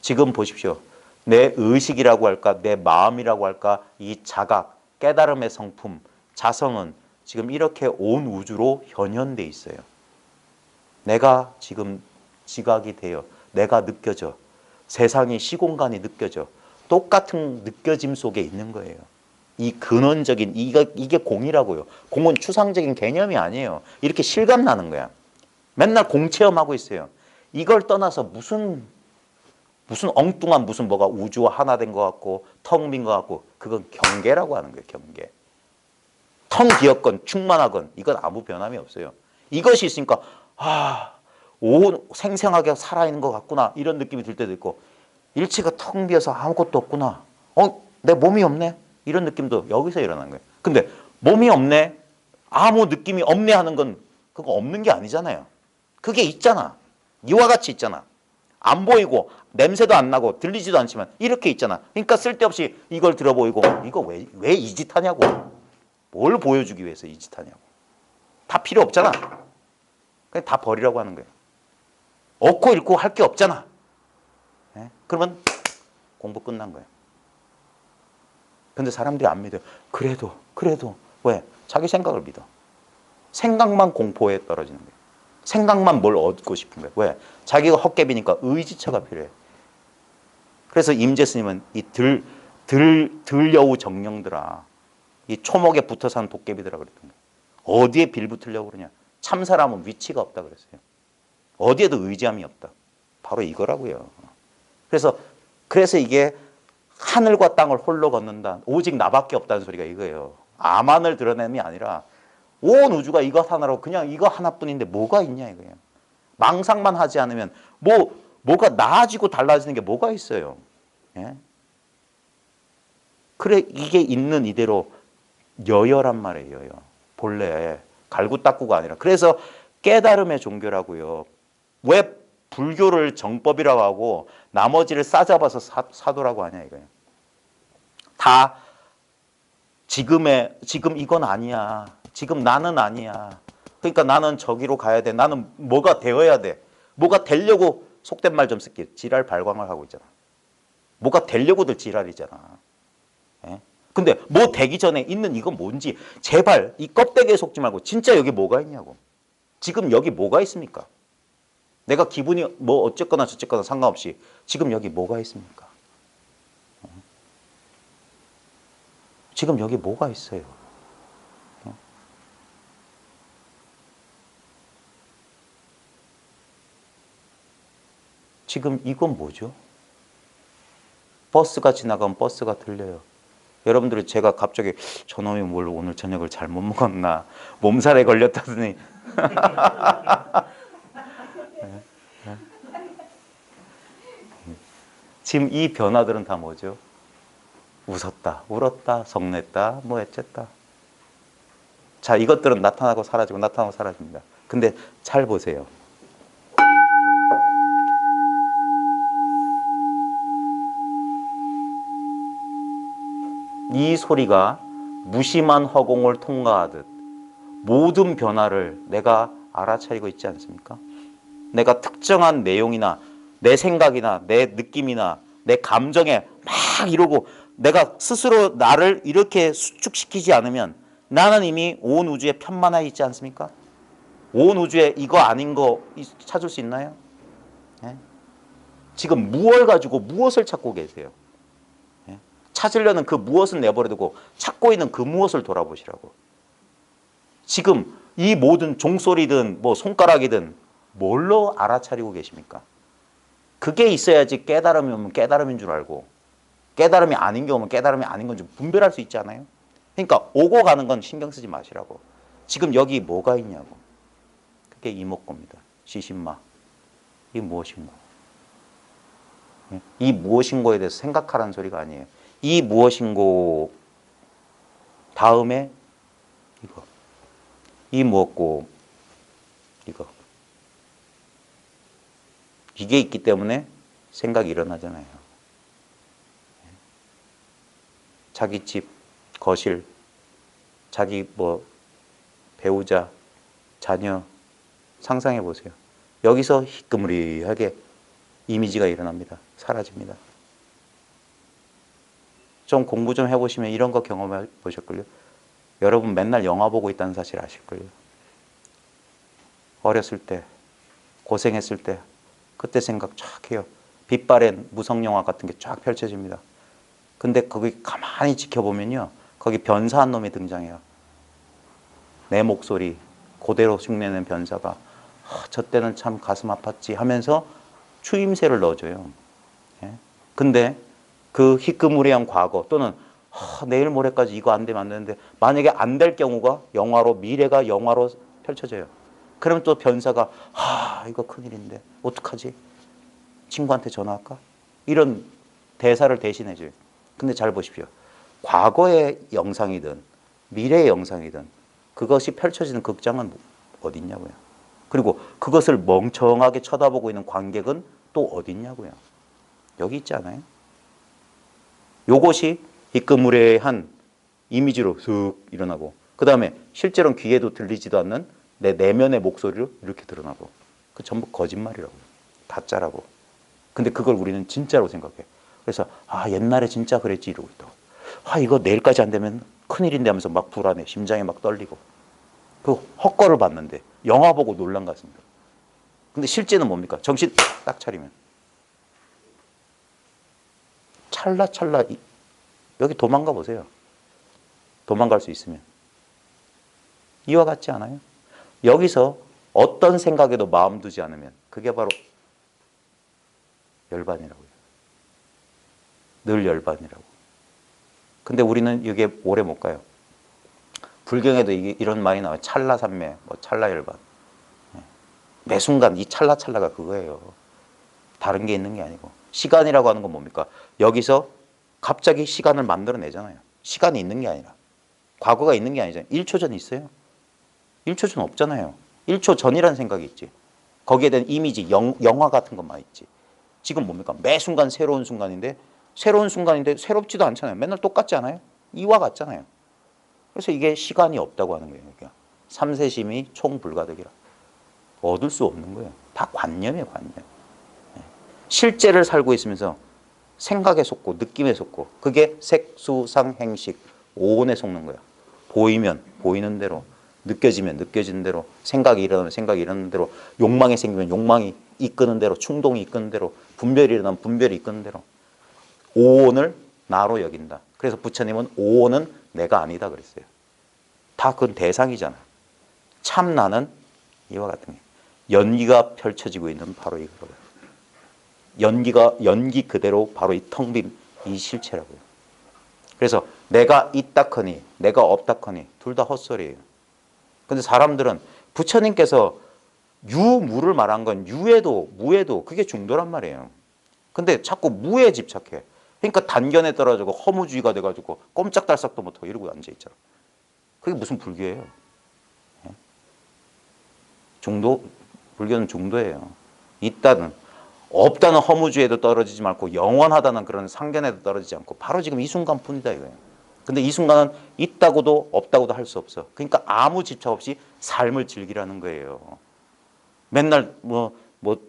지금 보십시오. 내 의식이라고 할까, 내 마음이라고 할까, 이 자각, 깨달음의 성품, 자성은 지금 이렇게 온 우주로 현현돼 있어요. 내가 지금 지각이 돼요. 내가 느껴져. 세상이 시공간이 느껴져. 똑같은 느껴짐 속에 있는 거예요. 이 근원적인 이게 공이라고요. 공은 추상적인 개념이 아니에요. 이렇게 실감나는 거야. 맨날 공 체험하고 있어요. 이걸 떠나서 무슨 엉뚱한 무슨 뭐가 우주와 하나 된 것 같고 텅 빈 것 같고 그건 경계라고 하는 거예요. 경계. 텅 비었건 충만하건 이건 아무 변함이 없어요. 이것이 있으니까 온 생생하게 살아있는 것 같구나 이런 느낌이 들 때도 있고 일체가 텅 비어서 아무것도 없구나. 내 몸이 없네 이런 느낌도 여기서 일어나는 거예요. 근데 몸이 없네 아무 느낌이 없네 하는 건 그거 없는 게 아니잖아요. 그게 있잖아. 이와 같이 있잖아. 안 보이고 냄새도 안 나고 들리지도 않지만 이렇게 있잖아. 그러니까 쓸데없이 이걸 들어 보이고 이거 왜 이 짓 하냐고. 뭘 보여주기 위해서 이 짓 하냐고. 다 필요 없잖아. 그냥 다 버리라고 하는 거예요. 얻고 잃고 할 게 없잖아. 그러면 공부 끝난 거예요. 근데 사람들이 안 믿어요. 그래도 왜? 자기 생각을 믿어. 생각만 공포에 떨어지는 거예요. 생각만 뭘 얻고 싶은 거예요. 왜? 자기가 헛개비니까 의지처가 필요해. 그래서 임재 스님은 이 들여우 정령들아 이 초목에 붙어 사는 도깨비들아 그랬던 거예요. 어디에 빌붙으려고 그러냐. 참 사람은 위치가 없다 그랬어요. 어디에도 의지함이 없다. 바로 이거라고요. 그래서 이게 하늘과 땅을 홀로 걷는다. 오직 나밖에 없다는 소리가 이거예요. 아만을 드러냄이 아니라 온 우주가 이것 하나로 그냥 이거 하나뿐인데 뭐가 있냐 이거예요. 망상만 하지 않으면 뭐가 나아지고 달라지는 게 뭐가 있어요. 예? 그래 이게 있는 이대로 여여란 말이에요. 여여. 본래 갈구 닦구가 아니라. 그래서 깨달음의 종교라고요. 왜 불교를 정법이라고 하고 나머지를 싸잡아서 사도라고 하냐 이거예요. 다 지금 이건 아니야. 지금 나는 아니야. 그러니까 나는 저기로 가야 돼. 나는 뭐가 되어야 돼. 뭐가 되려고 속된 말 좀 쓸게요. 지랄 발광을 하고 있잖아. 뭐가 되려고들 지랄이잖아. 예? 근데 뭐 되기 전에 있는 이건 뭔지 제발 이 껍데기에 속지 말고 진짜 여기 뭐가 있냐고. 지금 여기 뭐가 있습니까? 내가 기분이 뭐 어쨌거나 저쨌거나 상관없이 지금 여기 뭐가 있습니까? 지금 여기 뭐가 있어요? 지금 이건 뭐죠? 버스가 지나가면 버스가 들려요. 여러분들이 제가 갑자기 저놈이 뭘 오늘 저녁을 잘못 먹었나, 몸살에 걸렸다더니 지금 이 변화들은 다 뭐죠? 웃었다, 울었다, 성냈다, 뭐 어쨌다. 자, 이것들은 나타나고 사라지고 나타나고 사라집니다. 근데 잘 보세요. 이 소리가 무심한 허공을 통과하듯 모든 변화를 내가 알아차리고 있지 않습니까? 내가 특정한 내용이나 내 생각이나 내 느낌이나 내 감정에 막 이러고 내가 스스로 나를 이렇게 수축시키지 않으면 나는 이미 온 우주에 편만해 있지 않습니까? 온 우주에 이거 아닌 거 찾을 수 있나요? 예? 지금 무엇을 가지고 무엇을 찾고 계세요? 예? 찾으려는 그 무엇은 내버려두고 찾고 있는 그 무엇을 돌아보시라고. 지금 이 모든 종소리든 뭐 손가락이든 뭘로 알아차리고 계십니까? 그게 있어야지 깨달음이 오면 깨달음인 줄 알고 깨달음이 아닌 게 오면 깨달음이 아닌 건 좀 분별할 수 있지 않아요? 그러니까 오고 가는 건 신경 쓰지 마시라고. 지금 여기 뭐가 있냐고. 그게 이목구입니다. 시신마. 이 무엇인고. 이 무엇인고에 대해서 생각하라는 소리가 아니에요. 이 무엇인고 다음에 이거. 이 무엇고 이거. 이게 있기 때문에 생각이 일어나잖아요. 자기 집, 거실, 자기 뭐 배우자, 자녀 상상해 보세요. 여기서 희끄무리하게 이미지가 일어납니다. 사라집니다. 좀 공부 좀 해보시면 이런 거 경험해 보셨걸요? 여러분 맨날 영화 보고 있다는 사실 아실걸요? 어렸을 때, 고생했을 때 그때 생각 쫙 해요. 빛바랜 무성영화 같은 게 쫙 펼쳐집니다. 근데 거기 가만히 지켜보면요. 거기 변사한 놈이 등장해요. 내 목소리 그대로 흉내낸 변사가 저 때는 참 가슴 아팠지 하면서 추임새를 넣어줘요. 예? 근데 그 희끄무리한 과거 또는 내일 모레까지 이거 안 되면 안 되는데 만약에 안 될 경우가 영화로 미래가 영화로 펼쳐져요. 그러면 또 변사가 이거 큰일인데 어떡하지? 친구한테 전화할까? 이런 대사를 대신해줘요. 근데 잘 보십시오. 과거의 영상이든 미래의 영상이든 그것이 펼쳐지는 극장은 어디 있냐고요. 그리고 그것을 멍청하게 쳐다보고 있는 관객은 또 어디 있냐고요. 여기 있지 않아요? 요것이 희끄무레한 이미지로 쓱 일어나고 그 다음에 실제로는 귀에도 들리지도 않는 내 내면의 목소리로 이렇게 드러나고 그 전부 거짓말이라고요. 가짜라고. 근데 그걸 우리는 진짜로 생각해. 그래서 옛날에 진짜 그랬지 이러고 있다고. 이거 내일까지 안 되면 큰일인데 하면서 막 불안해. 심장이 막 떨리고. 그 헛걸을 봤는데 영화 보고 놀란 것 같습니다. 근데 실제는 뭡니까? 정신 딱 차리면 찰나찰나 여기 도망가 보세요. 도망갈 수 있으면. 이와 같지 않아요? 여기서 어떤 생각에도 마음 두지 않으면 그게 바로 열반이라고요. 늘 열반이라고. 근데 우리는 이게 오래 못 가요. 불경에도 이런 말이 나와요. 찰나산매, 뭐 찰나열반. 매 순간 이 찰나찰나가 그거예요. 다른 게 있는 게 아니고. 시간이라고 하는 건 뭡니까? 여기서 갑자기 시간을 만들어내잖아요. 시간이 있는 게 아니라. 과거가 있는 게 아니잖아요. 1초 전 있어요? 1초 전 없잖아요. 1초 전이라는 생각이 있지. 거기에 대한 이미지, 영화 같은 것만 있지. 지금 뭡니까? 매 순간 새로운 순간인데 새롭지도 않잖아요. 맨날 똑같지 않아요? 이와 같잖아요. 그래서 이게 시간이 없다고 하는 거예요. 그러니까 삼세심이 총불가득이라. 얻을 수 없는 거예요. 다 관념이에요, 관념. 실제를 살고 있으면서 생각에 속고 느낌에 속고 그게 색수상 행식 오온에 속는 거야. 보이면 보이는 대로, 느껴지면 느껴지는 대로, 생각이 일어나면 생각이 일어나는 대로, 욕망이 생기면 욕망이 이끄는 대로, 충동이 이끄는 대로, 분별이 일어나면 분별이 이끄는 대로 오온을 나로 여긴다. 그래서 부처님은 오온은 내가 아니다 그랬어요. 다 그건 대상이잖아. 참 나는 이와 같은 게 연기가 펼쳐지고 있는 바로 이거예요. 연기 그대로 바로 이 텅 빈 이 실체라고요. 그래서 내가 있다커니 내가 없다커니 둘 다 헛소리예요. 근데 사람들은 부처님께서 유무를 말한 건 유에도 무에도 그게 중도란 말이에요. 근데 자꾸 무에 집착해. 그러니까 단견에 떨어지고 허무주의가 돼가지고 꼼짝달싹도 못하고 이러고 앉아있잖아. 그게 무슨 불교예요? 중도, 불교는 중도예요. 있다는, 없다는 허무주의에도 떨어지지 말고 영원하다는 그런 상견에도 떨어지지 않고 바로 지금 이 순간뿐이다 이거예요. 근데 이 순간은 있다고도 없다고도 할 수 없어. 그러니까 아무 집착 없이 삶을 즐기라는 거예요. 맨날 뭐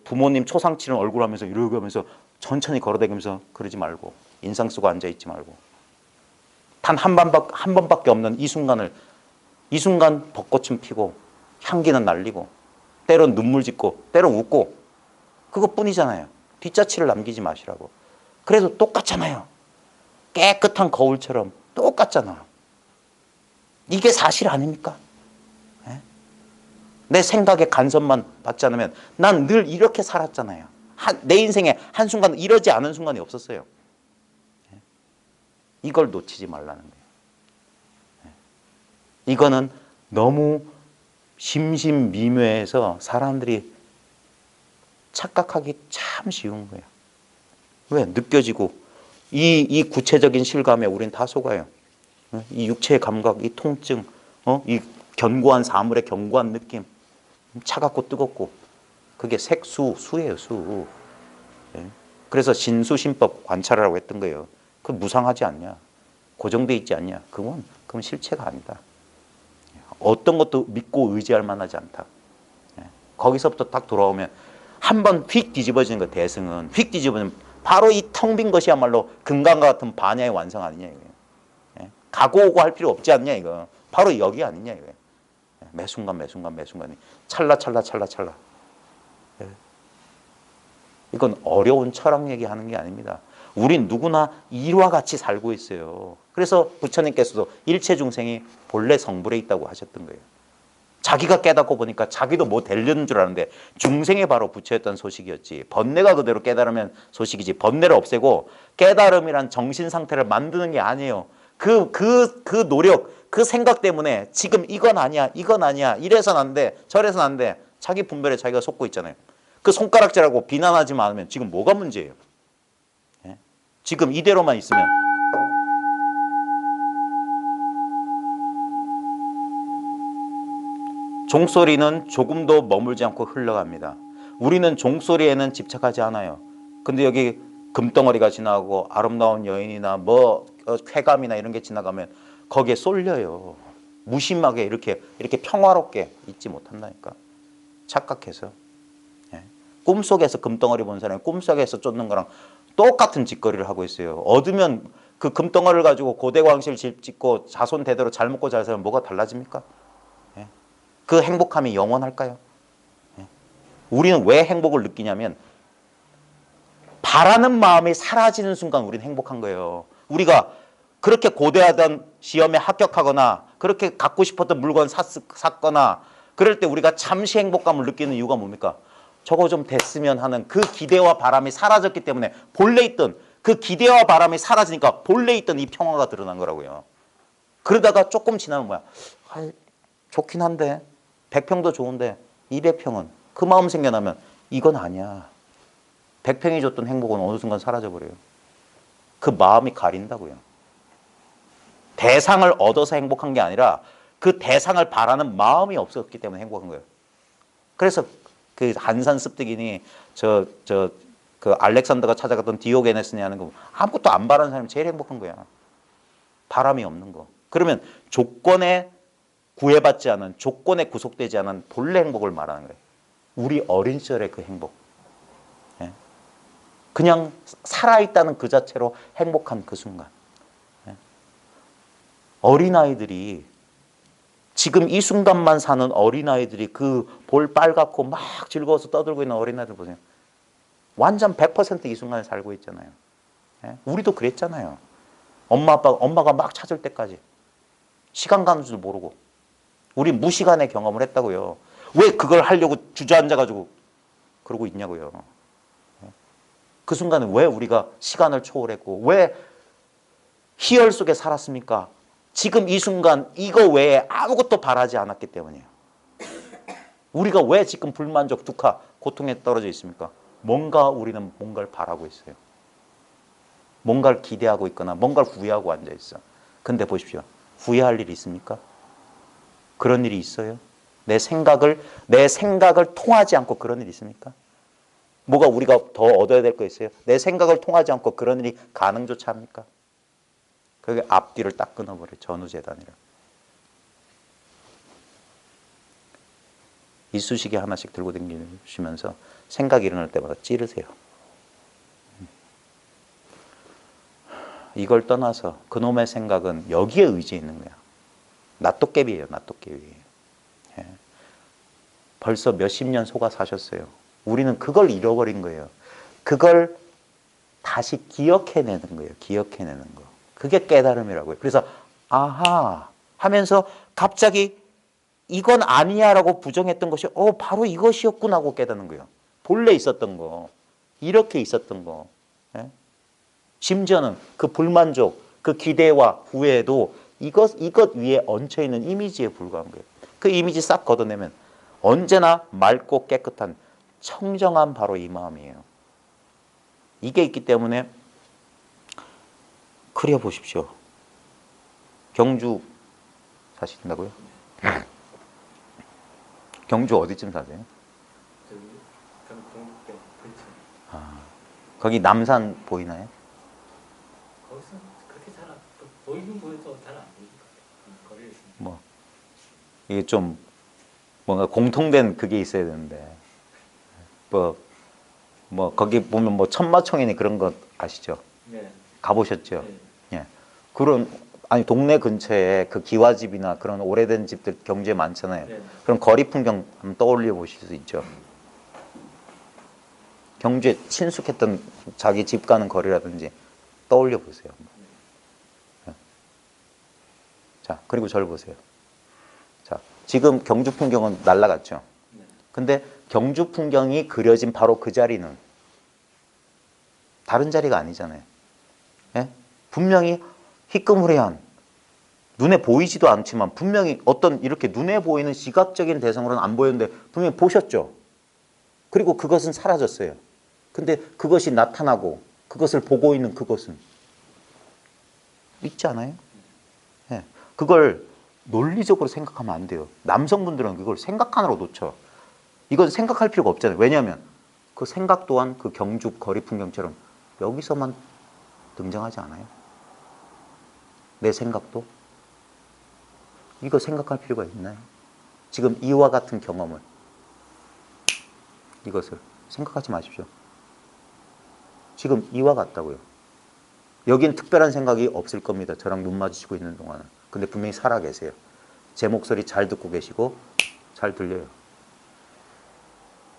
부모님 초상 치는 얼굴 하면서 이러고 하면서 천천히 걸어다니면서 그러지 말고 인상 쓰고 앉아있지 말고 단 한 번밖에 없는 이 순간을 이 순간 벚꽃은 피고 향기는 날리고 때론 눈물 짓고 때론 웃고 그것뿐이잖아요. 뒷자치를 남기지 마시라고. 그래도 똑같잖아요. 깨끗한 거울처럼 똑같잖아. 이게 사실 아닙니까? 내 생각에 간섭만 받지 않으면 난 늘 이렇게 살았잖아요. 내 인생에 한순간 이러지 않은 순간이 없었어요. 이걸 놓치지 말라는 거예요. 이거는 너무 심신미묘해서 사람들이 착각하기 참 쉬운 거예요. 왜? 느껴지고 이 구체적인 실감에 우린 다 속아요. 이 육체의 감각, 이 통증, 이 견고한 사물의 견고한 느낌, 차갑고 뜨겁고 그게 색수, 수예요, 수. 그래서 신수신법 관찰하라고 했던 거예요. 그 무상하지 않냐? 고정돼 있지 않냐? 그건 실체가 아니다. 어떤 것도 믿고 의지할 만하지 않다. 거기서부터 딱 돌아오면 한번 휙 뒤집어지는 거 대승은 휙 뒤집어지면 바로 이 텅 빈 것이야말로 금강과 같은 반야의 완성 아니냐 이거예요. 가고 오고 할 필요 없지 않냐 이거. 바로 여기 아니냐 이거예요. 매 순간 매 순간 매 순간이 찰나. 이건 어려운 철학 얘기하는 게 아닙니다. 우린 누구나 이와 같이 살고 있어요. 그래서 부처님께서도 일체 중생이 본래 성불에 있다고 하셨던 거예요. 자기가 깨닫고 보니까 자기도 뭐 되려는 줄 아는데 중생이 바로 부처였던 소식이었지. 번뇌가 그대로 깨달으면 소식이지. 번뇌를 없애고 깨달음이란 정신 상태를 만드는 게 아니에요. 그 노력, 그 생각 때문에 지금 이건 아니야, 이래서는 안 돼, 저래서는 안 돼. 자기 분별에 자기가 속고 있잖아요. 그 손가락질하고 비난하지 않으면 지금 뭐가 문제예요? 지금 이대로만 있으면 종소리는 조금도 머물지 않고 흘러갑니다. 우리는 종소리에는 집착하지 않아요. 근데 여기 금덩어리가 지나가고 아름다운 여인이나 쾌감이나 이런 게 지나가면 거기에 쏠려요. 무심하게 이렇게 평화롭게 있지 못한다니까. 착각해서. 꿈속에서 금덩어리 본 사람이 꿈속에서 쫓는 거랑 똑같은 짓거리를 하고 있어요. 얻으면 그 금덩어리를 가지고 고대광실 집 짓고 자손 대대로 잘 먹고 잘 살면 뭐가 달라집니까? 그 행복함이 영원할까요? 우리는 왜 행복을 느끼냐면 바라는 마음이 사라지는 순간 우리는 행복한 거예요. 우리가 그렇게 고대하던 시험에 합격하거나 그렇게 갖고 싶었던 물건 샀거나 그럴 때 우리가 잠시 행복감을 느끼는 이유가 뭡니까? 저거 좀 됐으면 하는 그 기대와 바람이 사라졌기 때문에 본래 있던 그 기대와 바람이 사라지니까 본래 있던 이 평화가 드러난 거라고요. 그러다가 조금 지나면 뭐야? 좋긴 한데 100평도 좋은데 200평은 그 마음 생겨나면 이건 아니야. 100평이 줬던 행복은 어느 순간 사라져버려요. 그 마음이 가린다고요. 대상을 얻어서 행복한 게 아니라 그 대상을 바라는 마음이 없었기 때문에 행복한 거예요. 그래서 그 한산 습득인이 그 알렉산더가 찾아갔던 디오게네스니 하는 거 아무것도 안 바라는 사람이 제일 행복한 거야. 바람이 없는 거. 그러면 조건에 구애받지 않은, 조건에 구속되지 않은 본래 행복을 말하는 거예요. 우리 어린 시절의 그 행복. 그냥 살아있다는 그 자체로 행복한 그 순간. 어린아이들이 지금 이 순간만 사는 어린아이들이 그 볼 빨갛고 막 즐거워서 떠들고 있는 어린아이들 보세요. 완전 100% 이 순간에 살고 있잖아요. 우리도 그랬잖아요. 엄마가 막 찾을 때까지. 시간 가는 줄 모르고. 우리 무시간의 경험을 했다고요. 왜 그걸 하려고 주저앉아가지고 그러고 있냐고요. 그 순간에 왜 우리가 시간을 초월했고 왜 희열 속에 살았습니까? 지금 이 순간 이거 외에 아무것도 바라지 않았기 때문이에요. 우리가 왜 지금 불만족, 두카, 고통에 떨어져 있습니까? 우리는 뭔가를 바라고 있어요. 뭔가를 기대하고 있거나 뭔가를 후회하고 앉아 있어. 근데 보십시오. 후회할 일이 있습니까? 그런 일이 있어요? 내 생각을 통하지 않고 그런 일이 있습니까? 뭐가 우리가 더 얻어야 될 거 있어요? 내 생각을 통하지 않고 그런 일이 가능조차 합니까? 그게 앞뒤를 딱 끊어버려요. 전우재단이라. 이쑤시개 하나씩 들고 다니시면서 생각이 일어날 때마다 찌르세요. 이걸 떠나서 그놈의 생각은 여기에 의지해 있는 거야. 낫도깨비예요. 낫도깨비. 예. 벌써 몇십 년 속아 사셨어요. 우리는 그걸 잃어버린 거예요. 그걸 다시 기억해내는 거예요. 기억해내는 거. 그게 깨달음이라고요. 그래서 아하 하면서 갑자기 이건 아니야라고 부정했던 것이 바로 이것이었구나 하고 깨닫는 거예요. 본래 있었던 거. 이렇게 있었던 거. 예? 심지어는 그 불만족, 그 기대와 후회도 이것 위에 얹혀있는 이미지에 불과한 거예요. 그 이미지 싹 걷어내면 언제나 맑고 깨끗한 청정한 바로 이 마음이에요. 이게 있기 때문에 그려보십시오. 경주 사신다고요? 경주 어디쯤 사세요? 거기 남산 보이나요? 거기서 그렇게 잘 보이는 보여도 잘 안 보이는 것 같아요. 뭐 이게 좀 뭔가 공통된 그게 있어야 되는데 뭐 거기 보면 뭐 천마총이니 그런 거 아시죠? 네. 가보셨죠? 네. 예. 그런 아니 동네 근처에 그 기와집이나 그런 오래된 집들 경주에 많잖아요. 네. 그럼 거리 풍경 한번 떠올려 보실 수 있죠. 경주에 친숙했던 자기 집 가는 거리라든지 떠올려 보세요. 예. 자, 그리고 저를 보세요. 자, 지금 경주 풍경은 날아갔죠. 네. 근데 경주 풍경이 그려진 바로 그 자리는 다른 자리가 아니잖아요. 예? 분명히 희끄무레한 눈에 보이지도 않지만 분명히 어떤 이렇게 눈에 보이는 시각적인 대상으로는 안 보였는데 분명히 보셨죠. 그리고 그것은 사라졌어요. 근데 그것이 나타나고 그것을 보고 있는 그것은 있지 않아요? 예. 그걸 논리적으로 생각하면 안 돼요. 남성분들은 그걸 생각하느라고 놓쳐. 이건 생각할 필요가 없잖아요. 왜냐하면 그 생각 또한 그 경주 거리 풍경처럼 여기서만 등장하지 않아요? 내 생각도? 이거 생각할 필요가 있나요? 지금 이와 같은 경험을 이것을 생각하지 마십시오. 지금 이와 같다고요. 여긴 특별한 생각이 없을 겁니다. 저랑 눈 마주치고 있는 동안은. 근데 분명히 살아 계세요. 제 목소리 잘 듣고 계시고 잘 들려요.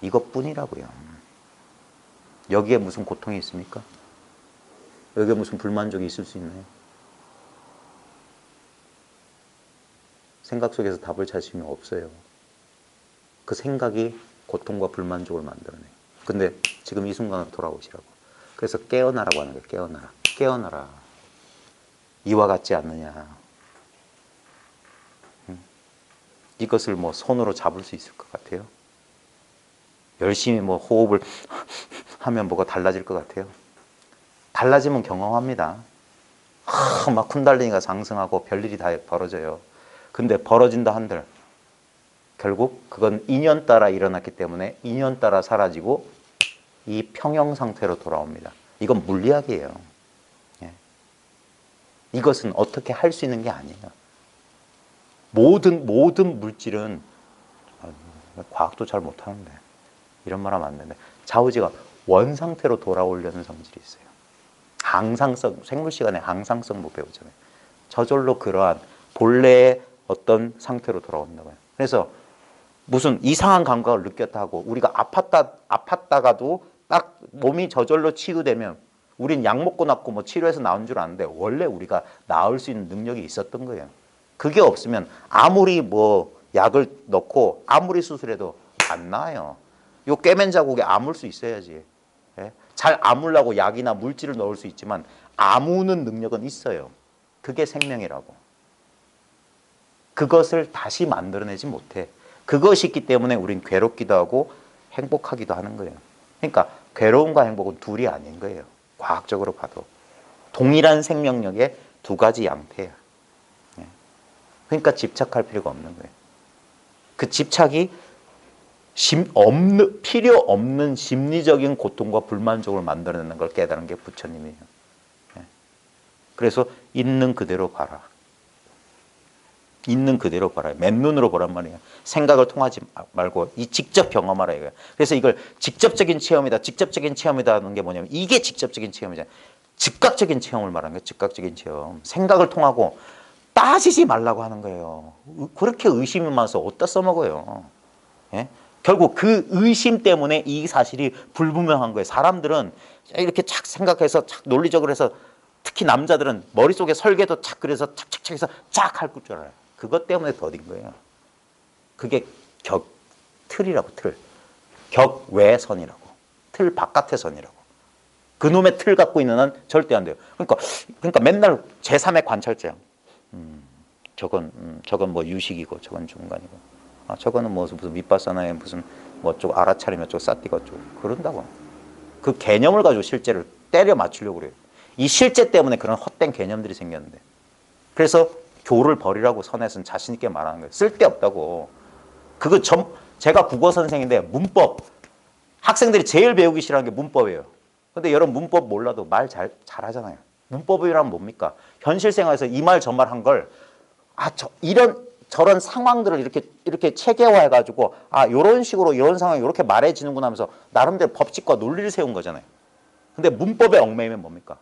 이것뿐이라고요. 여기에 무슨 고통이 있습니까? 여기에 무슨 불만족이 있을 수 있나요? 생각 속에서 답을 찾으시면 없어요. 그 생각이 고통과 불만족을 만들어내요. 근데 지금 이 순간으로 돌아오시라고. 그래서 깨어나라고 하는 거예요. 깨어나라. 깨어나라. 이와 같지 않느냐. 이것을 뭐 손으로 잡을 수 있을 것 같아요? 열심히 뭐 호흡을 하면 뭐가 달라질 것 같아요? 달라지면 경험합니다. 막 쿤달리니가 상승하고 별일이 다 벌어져요. 근데 벌어진다 한들 결국 그건 인연 따라 일어났기 때문에 인연 따라 사라지고 이 평형 상태로 돌아옵니다. 이건 물리학이에요. 예. 이것은 어떻게 할 수 있는 게 아니에요. 모든 물질은 과학도 잘 못하는데 이런 말 하면 안 되는데 좌우지가 원상태로 돌아오려는 성질이 있어요. 항상성, 생물 시간에 항상성 뭐 배우잖아요. 저절로 그러한 본래의 어떤 상태로 돌아온다고 해요. 그래서 무슨 이상한 감각을 느꼈다 하고 우리가 아팠다가도 딱 몸이 저절로 치유되면 우린 약 먹고 낫고 뭐 치료해서 나온 줄 아는데 원래 우리가 나을 수 있는 능력이 있었던 거예요. 그게 없으면 아무리 뭐 약을 넣고 아무리 수술해도 안 나아요. 요 꿰맨 자국에 아물 수 있어야지. 예? 잘 아물라고 약이나 물질을 넣을 수 있지만 아무는 능력은 있어요. 그게 생명이라고. 그것을 다시 만들어내지 못해. 그것이 있기 때문에 우린 괴롭기도 하고 행복하기도 하는 거예요. 그러니까 괴로움과 행복은 둘이 아닌 거예요. 과학적으로 봐도. 동일한 생명력의 두 가지 양태야. 그러니까 집착할 필요가 없는 거예요. 그 집착이 필요 없는 심리적인 고통과 불만족을 만들어내는 걸 깨달은 게 부처님이에요. 그래서 있는 그대로 봐라. 있는 그대로 봐라. 맨눈으로 보란 말이에요. 생각을 통하지 말고 이 직접 경험하라 이거예요. 그래서 이걸 직접적인 체험이다, 직접적인 체험이다 하는 게 뭐냐면 이게 직접적인 체험이잖아요. 즉각적인 체험을 말하는 거예요. 즉각적인 체험. 생각을 통하고 따지지 말라고 하는 거예요. 그렇게 의심이 많아서 어디다 써먹어요. 예? 결국 그 의심 때문에 이 사실이 불분명한 거예요. 사람들은 이렇게 착 생각해서 착 논리적으로 해서 특히 남자들은 머릿속에 설계도 착 그래서 착착착 해서 쫙 할 줄 알아요. 그것 때문에 더딘 거예요. 그게 틀이라고, 틀. 격외선이라고. 틀 바깥의 선이라고. 그놈의 틀 갖고 있는 한 절대 안 돼요. 그러니까 맨날 제3의 관찰자야. 저건 뭐 유식이고, 저건 중간이고. 아, 저거는 무슨 밑바사나에 무슨 뭐 쪽 알아차리면 쪽 싸띠가 쪽. 그런다고. 그 개념을 가지고 실제를 때려 맞추려고 그래요. 이 실제 때문에 그런 헛된 개념들이 생겼는데. 그래서 교를 버리라고 선에서는 자신 있게 말하는 거예요. 쓸데없다고. 제가 국어 선생인데 문법. 학생들이 제일 배우기 싫어하는 게 문법이에요. 근데 여러분 문법 몰라도 말 잘하잖아요. 문법이란 뭡니까? 현실 생활에서 이 말 저 말 한 걸 저런 상황들을 이렇게 체계화해 가지고 요런 식으로 이런 상황이 이렇게 말해지는구나 하면서 나름대로 법칙과 논리를 세운 거잖아요. 근데 문법에 얽매이면 뭡니까?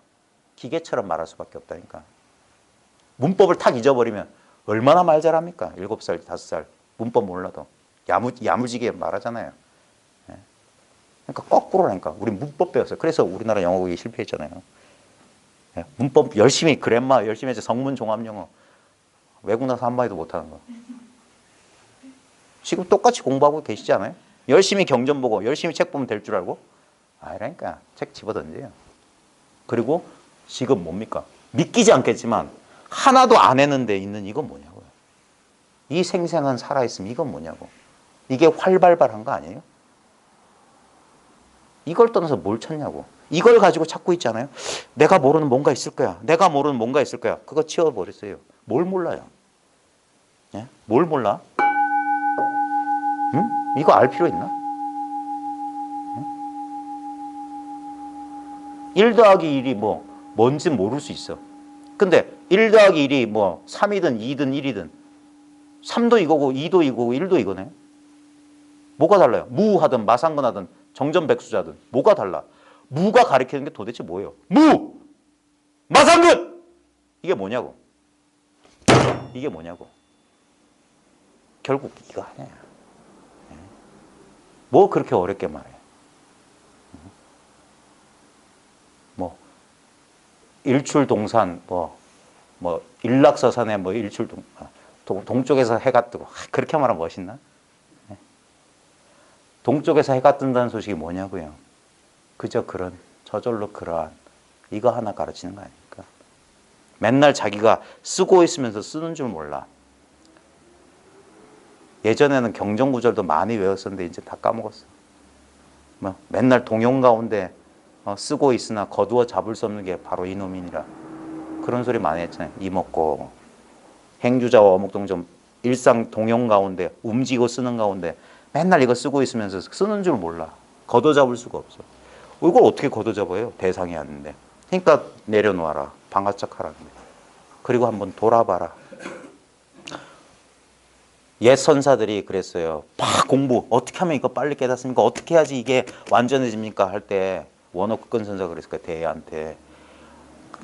기계처럼 말할 수밖에 없다니까. 문법을 탁 잊어버리면 얼마나 말 잘합니까? 7살, 5살 문법 몰라도 야무지게 말하잖아요. 그러니까 거꾸로라니까. 우리 문법 배웠어요. 그래서 우리나라 영어 국이 실패했잖아요. 문법 열심히 그래마 열심히 해서 성문 종합 영어 외국 나서 한마디도 못하는 거. 지금 똑같이 공부하고 계시지 않아요? 열심히 경전 보고 열심히 책 보면 될 줄 알고? 아니라니까. 책 집어던져요. 그리고 지금 뭡니까? 믿기지 않겠지만 하나도 안 했는데 있는 이건 뭐냐고요. 이 생생한 살아있음 이건 뭐냐고. 이게 활발발한 거 아니에요? 이걸 떠나서 뭘 찾냐고. 이걸 가지고 찾고 있잖아요. 내가 모르는 뭔가 있을 거야. 내가 모르는 뭔가 있을 거야. 그거 치워버렸어요. 뭘 몰라요? 예? 뭘 몰라? 응? 이거 알 필요 있나? 응? 1 더하기 1이 뭔지 모를 수 있어. 근데 1 더하기 1이 3이든 2든 1이든 3도 이거고 2도 이거고 1도 이거네. 뭐가 달라요? 무하든 마상근하든 정전백수자든 뭐가 달라? 무가 가리키는 게 도대체 뭐예요? 무! 마상근! 이게 뭐냐고. 이게 뭐냐고. 결국 이거 아니야. 뭐 그렇게 어렵게 말해. 일출동산 일락서산에 동쪽에서 해가 뜨고 그렇게 말하면 멋있나? 동쪽에서 해가 뜬다는 소식이 뭐냐고요. 그저 저절로 그러한 이거 하나 가르치는 거 아닙니까? 맨날 자기가 쓰고 있으면서 쓰는 줄 몰라. 예전에는 경전구절도 많이 외웠었는데 이제 다 까먹었어. 맨날 동용 가운데 쓰고 있으나 거두어 잡을 수 없는 게 바로 이놈이니라. 그런 소리 많이 했잖아요. 이먹고 행주자와 어묵동전 일상 동용 가운데 움직이고 쓰는 가운데 맨날 이거 쓰고 있으면서 쓰는 줄 몰라. 걷어 잡을 수가 없어. 이걸 어떻게 걷어 잡아요? 대상이 아닌데. 그러니까 내려놓아라. 방아짝 하라는데. 그리고 한번 돌아봐라. 옛 선사들이 그랬어요. 막 공부 어떻게 하면 이거 빨리 깨닫습니까? 어떻게 해야지 이게 완전해집니까? 할 때 원어극근 선사가 그랬을 거예요. 대애한테.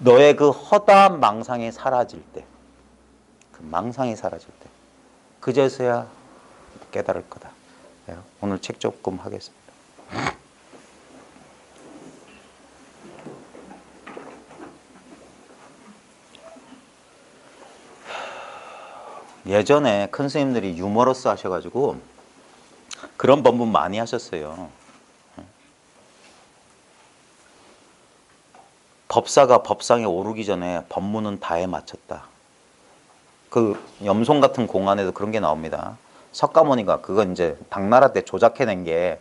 너의 그 허다한 망상이 사라질 때, 그 망상이 사라질 때 그제서야 깨달을 거다. 오늘 책 조금 하겠습니다. 예전에 큰 스님들이 유머러스 하셔가지고 그런 법문 많이 하셨어요. 법사가 법상에 오르기 전에 법문은 다해 마쳤다. 그 염송 같은 공안에도 그런 게 나옵니다. 석가모니가 그건 이제 당나라 때 조작해낸 게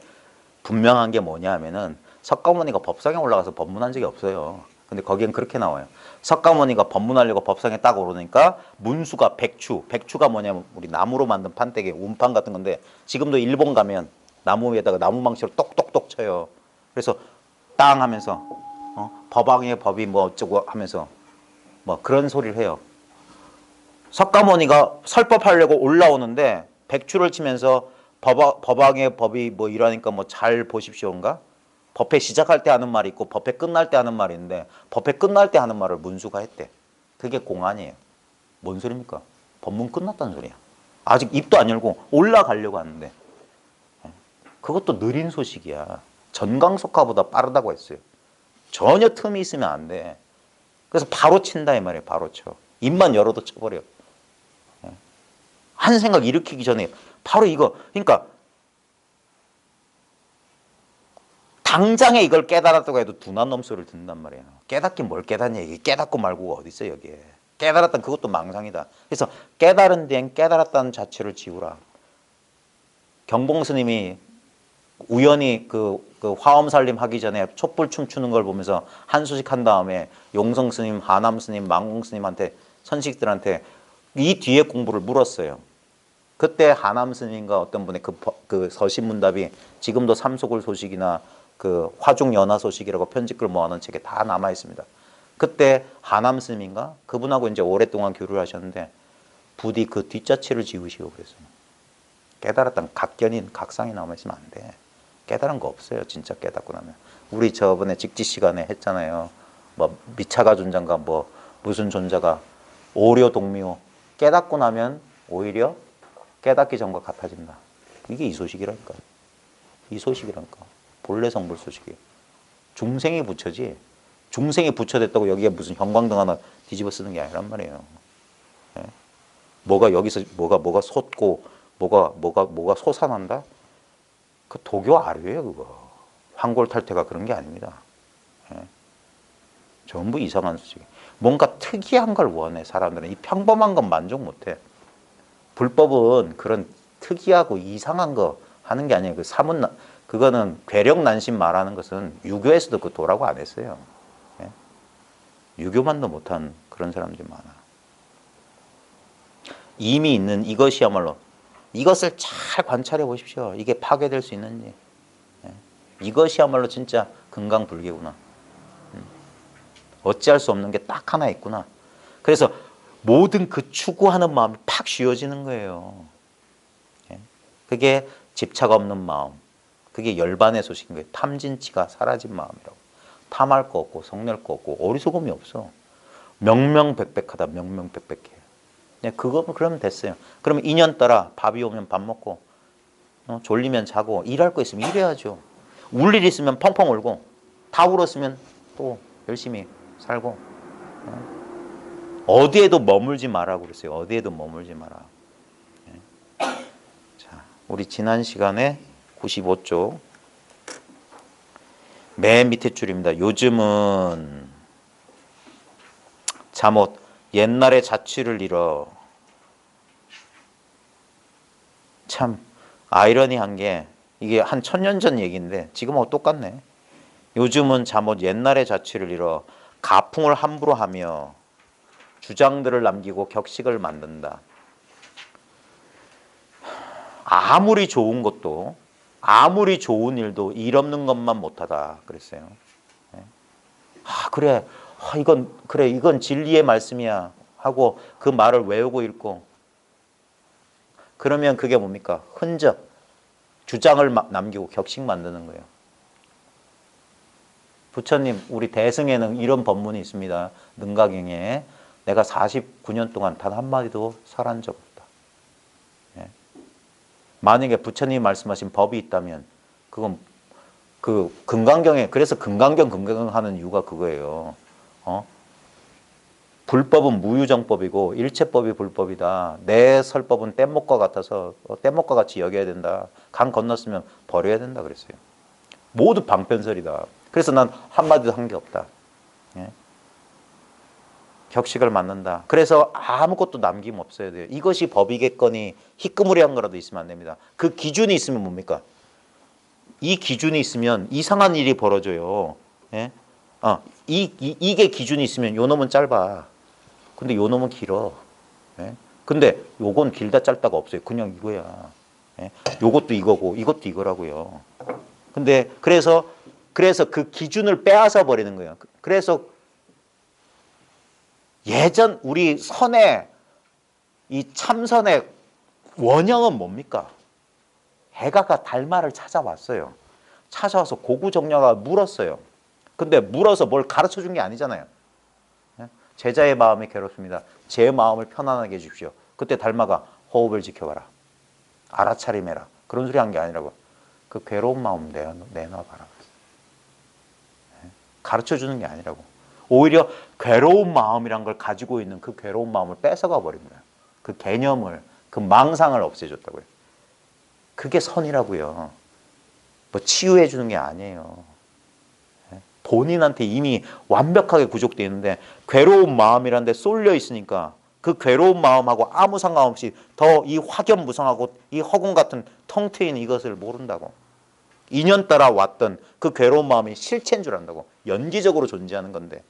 분명한 게 뭐냐 하면은 석가모니가 법상에 올라가서 법문한 적이 없어요. 근데 거기엔 그렇게 나와요. 석가모니가 법문하려고 법상에 딱 오르니까 문수가 백추가 뭐냐면 우리 나무로 만든 판때기, 운판 같은 건데 지금도 일본 가면 나무 위에다가 나무망치로 똑똑똑 쳐요. 그래서 땅 하면서 법왕의 법이 뭐 어쩌고 하면서 뭐 그런 소리를 해요. 석가모니가 설법하려고 올라오는데 백추를 치면서 법왕의 법이 뭐 이러니까 뭐 잘 보십시오인가? 법회 시작할 때 하는 말이 있고 법회 끝날 때 하는 말이 있는데 법회 끝날 때 하는 말을 문수가 했대. 그게 공안이에요. 뭔 소리입니까? 법문 끝났다는 소리야. 아직 입도 안 열고 올라가려고 하는데 그것도 느린 소식이야. 전광석화보다 빠르다고 했어요. 전혀 틈이 있으면 안 돼. 그래서 바로 친다 이 말이에요. 바로 쳐. 입만 열어도 쳐버려. 한 생각 일으키기 전에 바로 이거. 그러니까 당장에 이걸 깨달았다고 해도 둔한 놈 소리를 듣는단 말이에요. 깨닫긴 뭘 깨닫냐. 이게 깨닫고 말고가 어디 있어 여기에. 깨달았다는 그것도 망상이다. 그래서 깨달은 데엔 깨달았다는 자체를 지우라. 경봉 스님이 우연히 그 화엄살림 하기 전에 촛불 춤추는 걸 보면서 한 소식 한 다음에 용성 스님, 하남 스님, 망공 스님한테 선식들한테 이 뒤에 공부를 물었어요. 그때 하남 스님과 어떤 분의 그 서신문답이 지금도 삼소골 소식이나 그 화중 연화 소식이라고 편집글 모아놓은 책에 다 남아 있습니다. 그때 하남 스님인가 그분하고 이제 오랫동안 교류를 하셨는데 부디 그 뒷자체를 지우시고 그랬어요. 깨달았다는 각견인 각상이 남아 있으면 안 돼. 깨달은 거 없어요. 진짜 깨닫고 나면. 우리 저번에 직지 시간에 했잖아요. 뭐 미차가 존재인가 뭐 무슨 존재가 오려 동미호 깨닫고 나면 오히려 깨닫기 전과 같아진다. 이게 이 소식이라니까. 이 소식이라니까. 본래 성불 소식이에요. 중생이 부처지. 중생이 부처됐다고 여기에 무슨 형광등 하나 뒤집어 쓰는 게 아니란 말이에요. 예? 뭐가 여기서 뭐가 솟고 뭐가 솟아난다? 그 도교 아류예요 그거. 황골탈퇴가 그런 게 아닙니다. 예? 전부 이상한 소식. 뭔가 특이한 걸 원해 사람들은. 이 평범한 건 만족 못해. 불법은 그런 특이하고 이상한 거 하는 게 아니에요. 그 그거는 괴력난심 말하는 것은 유교에서도 그 도라고 안 했어요. 예? 유교만도 못한 그런 사람들이 많아. 이미 있는 이것이야말로 이것을 잘 관찰해 보십시오. 이게 파괴될 수 있는지. 예? 이것이야말로 진짜 금강불개구나. 어찌할 수 없는 게 딱 하나 있구나. 그래서 모든 그 추구하는 마음이 팍 쉬워지는 거예요. 예? 그게 집착 없는 마음. 그게 열반의 소식인 거예요. 탐진치가 사라진 마음이라고. 탐할 거 없고 성낼 거 없고 어리석음이 없어. 명명백백하다. 명명백백해. 네, 그러면 됐어요. 그러면 인연 따라 밥이 오면 밥 먹고 졸리면 자고 일할 거 있으면 일해야죠. 울 일 있으면 펑펑 울고 다 울었으면 또 열심히 살고 어디에도 머물지 마라고 그랬어요. 어디에도 머물지 마라. 자, 우리 지난 시간에 95쪽 맨 밑에 줄입니다. 요즘은 잠옷 옛날의 자취를 잃어. 참 아이러니한 게 이게 한 1000년 전 얘기인데 지금하고 똑같네. 요즘은 잠옷 옛날의 자취를 잃어 가풍을 함부로 하며 주장들을 남기고 격식을 만든다. 아무리 좋은 것도 아무리 좋은 일도 일 없는 것만 못하다 그랬어요. 그래 이건 진리의 말씀이야 하고 그 말을 외우고 읽고 그러면 그게 뭡니까? 흔적, 주장을 남기고 격식 만드는 거예요. 부처님 우리 대승에는 이런 법문이 있습니다. 능가경에 내가 49년 동안 단 한마디도 설한 적 없다. 예. 만약에 부처님이 말씀하신 법이 있다면 그건 그 금강경에 그래서 금강경 하는 이유가 그거예요. 불법은 무유정법이고 일체법이 불법이다. 내 설법은 뗏목과 같아서 뗏목과 같이 여겨야 된다. 강 건넜으면 버려야 된다 그랬어요. 모두 방편설이다. 그래서 난 한마디도 한 게 없다. 예? 격식을 맞는다. 그래서 아무것도 남김 없어야 돼요. 이것이 법이겠거니 희끄무리한 거라도 있으면 안 됩니다. 그 기준이 있으면 뭡니까? 이 기준이 있으면 이상한 일이 벌어져요. 예? 이게 기준이 있으면 요 놈은 짧아. 근데 요 놈은 길어. 예? 근데 요건 길다 짧다가 없어요. 그냥 이거야. 예? 요것도 이거고 이것도 이거라고요. 근데 그래서 그 기준을 빼앗아 버리는 거예요. 그래서 예전 우리 선의 이 참선의 원형은 뭡니까? 해가가 달마를 찾아왔어요. 찾아와서 고구정려가 물었어요. 근데 물어서 뭘 가르쳐 준 게 아니잖아요. 제자의 마음이 괴롭습니다. 제 마음을 편안하게 해주십시오. 그때 달마가 호흡을 지켜봐라. 알아차림해라. 그런 소리 한 게 아니라고. 그 괴로운 마음 내놔봐라. 가르쳐 주는 게 아니라고. 오히려 괴로운 마음이란 걸 가지고 있는 그 괴로운 마음을 뺏어가 버립니다. 그 개념을, 그 망상을 없애줬다고요. 그게 선이라고요. 뭐 치유해 주는 게 아니에요. 본인한테 이미 완벽하게 구족되어 있는데 괴로운 마음이란 데 쏠려 있으니까 그 괴로운 마음하고 아무 상관없이 더 이 확연무성하고 이 허공 같은 텅 트인 이것을 모른다고. 인연 따라 왔던 그 괴로운 마음이 실체인 줄 안다고. 연기적으로 존재하는 건데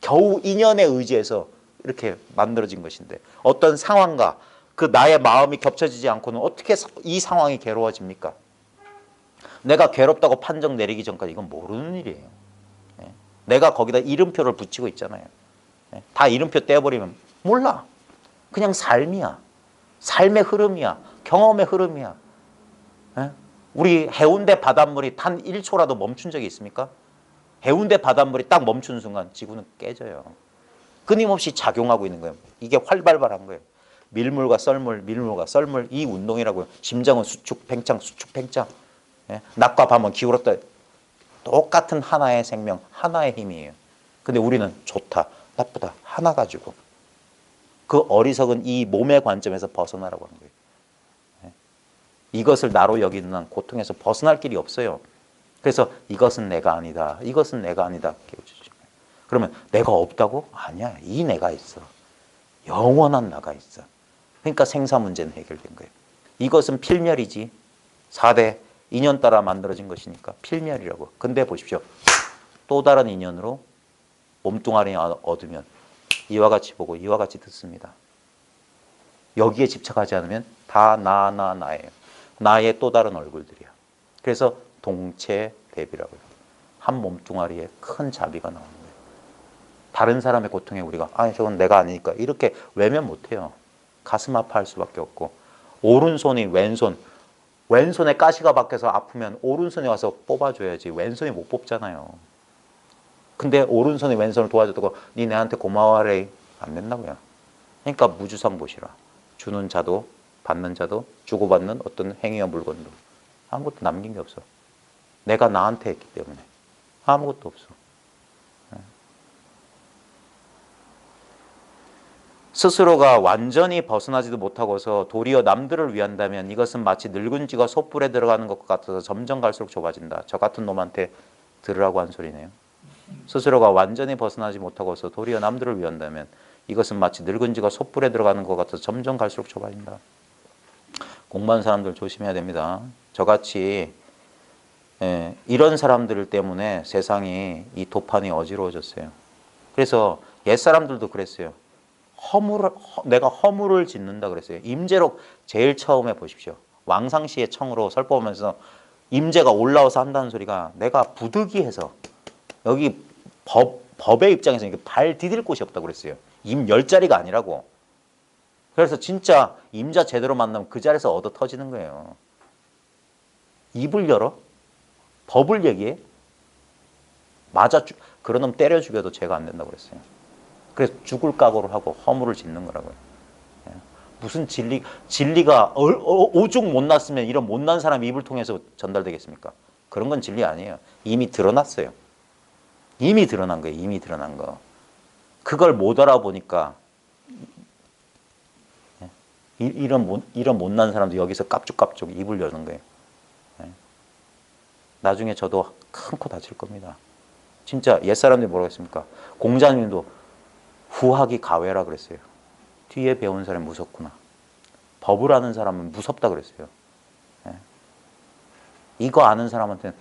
겨우 인연에 의지해서 이렇게 만들어진 것인데 어떤 상황과 그 나의 마음이 겹쳐지지 않고는 어떻게 이 상황이 괴로워집니까? 내가 괴롭다고 판정 내리기 전까지 이건 모르는 일이에요. 내가 거기다 이름표를 붙이고 있잖아요. 다 이름표 떼어버리면 몰라. 그냥 삶이야. 삶의 흐름이야. 경험의 흐름이야. 우리 해운대 바닷물이 단 1초라도 멈춘 적이 있습니까? 해운대 바닷물이 딱 멈추는 순간 지구는 깨져요. 끊임없이 작용하고 있는 거예요. 이게 활발발한 거예요. 밀물과 썰물, 밀물과 썰물 이 운동이라고요. 심장은 수축, 팽창, 수축, 팽창. 낮과 밤은 기울었다. 똑같은 하나의 생명, 하나의 힘이에요. 근데 우리는 좋다, 나쁘다, 하나 가지고. 그 어리석은 이 몸의 관점에서 벗어나라고 하는 거예요. 이것을 나로 여기는 한 고통에서 벗어날 길이 없어요. 그래서 이것은 내가 아니다, 이것은 내가 아니다. 깨우쳐주는 거예요. 그러면 내가 없다고? 아니야, 이 내가 있어. 영원한 나가 있어. 그러니까 생사 문제는 해결된 거예요. 이것은 필멸이지. 4대 인연 따라 만들어진 것이니까 필멸이라고. 근데 보십시오. 또 다른 인연으로 몸뚱아리 얻으면 이와 같이 보고 이와 같이 듣습니다. 여기에 집착하지 않으면 다 나예요. 나의 또 다른 얼굴들이야. 그래서 동체대비라고요. 한 몸뚱아리에 큰 자비가 나오는 거예요. 다른 사람의 고통에 우리가 저건 내가 아니니까 이렇게 외면 못해요. 가슴 아파할 수밖에 없고 오른손이 왼손에 가시가 박혀서 아프면 오른손이 와서 뽑아줘야지 왼손이 못 뽑잖아요. 근데 오른손이 왼손을 도와줬다고 니 내한테 고마워하래 안 된다고요. 그러니까 무주상 보시라. 주는 자도 받는 자도 주고받는 어떤 행위와 물건도 아무것도 남긴 게 없어. 내가 나한테 했기 때문에 아무것도 없어. 스스로가 완전히 벗어나지도 못하고서 도리어 남들을 위한다면 이것은 마치 늙은 쥐가 솥불에 들어가는 것 같아서 점점 갈수록 좁아진다. 저 같은 놈한테 들으라고 한 소리네요. 스스로가 완전히 벗어나지 못하고서 도리어 남들을 위한다면 이것은 마치 늙은 쥐가 솥불에 들어가는 것 같아서 점점 갈수록 좁아진다. 공부하는 사람들 조심해야 됩니다. 저같이 이런 사람들 때문에 세상이 이 도판이 어지러워졌어요. 그래서 옛사람들도 그랬어요. 내가 허물을 짓는다 그랬어요. 임재록 제일 처음에 보십시오. 왕상시의 청으로 설법하면서 임재가 올라와서 한다는 소리가 내가 부득이해서 여기 법의 입장에서 발 디딜 곳이 없다고 그랬어요. 임 10자리가 아니라고. 그래서 진짜 임자 제대로 만나면 그 자리에서 얻어 터지는 거예요. 입을 열어? 법을 얘기해? 그런 놈 때려 죽여도 죄가 안 된다고 그랬어요. 그래서 죽을 각오를 하고 허물을 짓는 거라고요. 무슨 진리가 오죽 못났으면 이런 못난 사람 입을 통해서 전달되겠습니까? 그런 건 진리 아니에요. 이미 드러났어요. 이미 드러난 거예요. 이미 드러난 거. 그걸 못 알아보니까 이런 못난 사람도 여기서 깝죽깝죽 입을 여는 거예요. 나중에 저도 큰 코 다칠 겁니다. 진짜 옛사람들이 뭐라고 했습니까? 공자님도 후학이 가외라 그랬어요. 뒤에 배운 사람이 무섭구나. 법을 아는 사람은 무섭다 그랬어요. 예. 이거 아는 사람한테는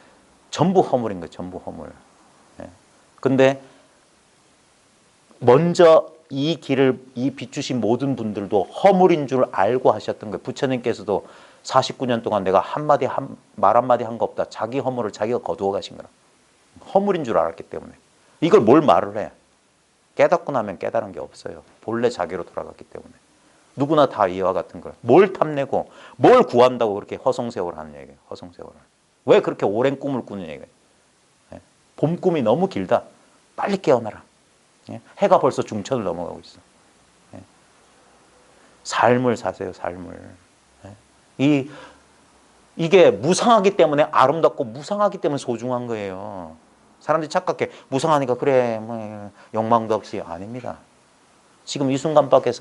전부 허물인 거예요. 전부 허물. 예. 근데 먼저 이 길을 이 비추신 모든 분들도 허물인 줄 알고 하셨던 거예요. 부처님께서도 49년 동안 내가 말 한마디 한 거 없다. 자기 허물을 자기가 거두어 가신 거라. 허물인 줄 알았기 때문에. 이걸 뭘 말을 해? 깨닫고 나면 깨달은 게 없어요. 본래 자기로 돌아갔기 때문에. 누구나 다 이와 같은 걸. 뭘 탐내고 뭘 구한다고 그렇게 허송세월 하는 얘기예요. 허송세월을. 왜 그렇게 오랜 꿈을 꾸는 얘기예요. 예. 봄 꿈이 너무 길다. 빨리 깨어나라. 예. 해가 벌써 중천을 넘어가고 있어. 예. 삶을 사세요. 삶을. 예. 이게 무상하기 때문에 아름답고 무상하기 때문에 소중한 거예요. 사람들이 착각해. 무상하니까 그래 뭐 욕망도 없이. 아닙니다. 지금 이 순간밖에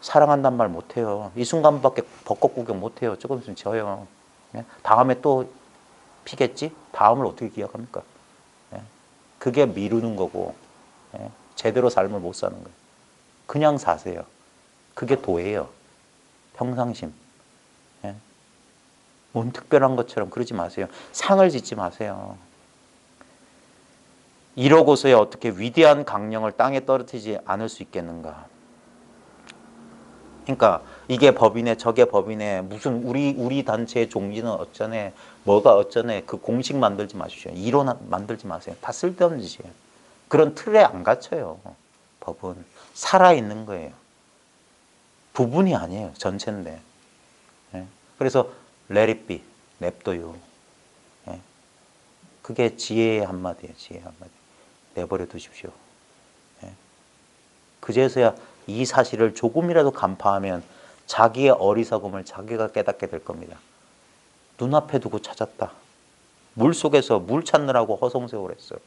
사랑한단 말 못해요. 이 순간밖에 벚꽃 구경 못해요. 조금 있으면 져요. 예? 다음에 또 피겠지? 다음을 어떻게 기약합니까? 예? 그게 미루는 거고 예? 제대로 삶을 못 사는 거예요. 그냥 사세요. 그게 도예요. 평상심. 예? 뭔 특별한 것처럼 그러지 마세요. 상을 짓지 마세요. 이러고서야 어떻게 위대한 강령을 땅에 떨어뜨리지 않을 수 있겠는가. 그러니까 이게 법이네 저게 법이네 무슨 우리 단체의 종지는 어쩌네 뭐가 어쩌네 그 공식 만들지 마십시오. 이론 만들지 마세요. 다 쓸데없는 짓이에요. 그런 틀에 안 갇혀요. 법은 살아있는 거예요. 부분이 아니에요. 전체인데. 예? 그래서 let it be, 냅둬요. 예? 그게 지혜의 한마디예요. 지혜의 한마디. 내버려 두십시오. 예? 그제서야 이 사실을 조금이라도 간파하면 자기의 어리석음을 자기가 깨닫게 될 겁니다. 눈앞에 두고 찾았다. 물속에서 물 찾느라고 허송세월 했어요.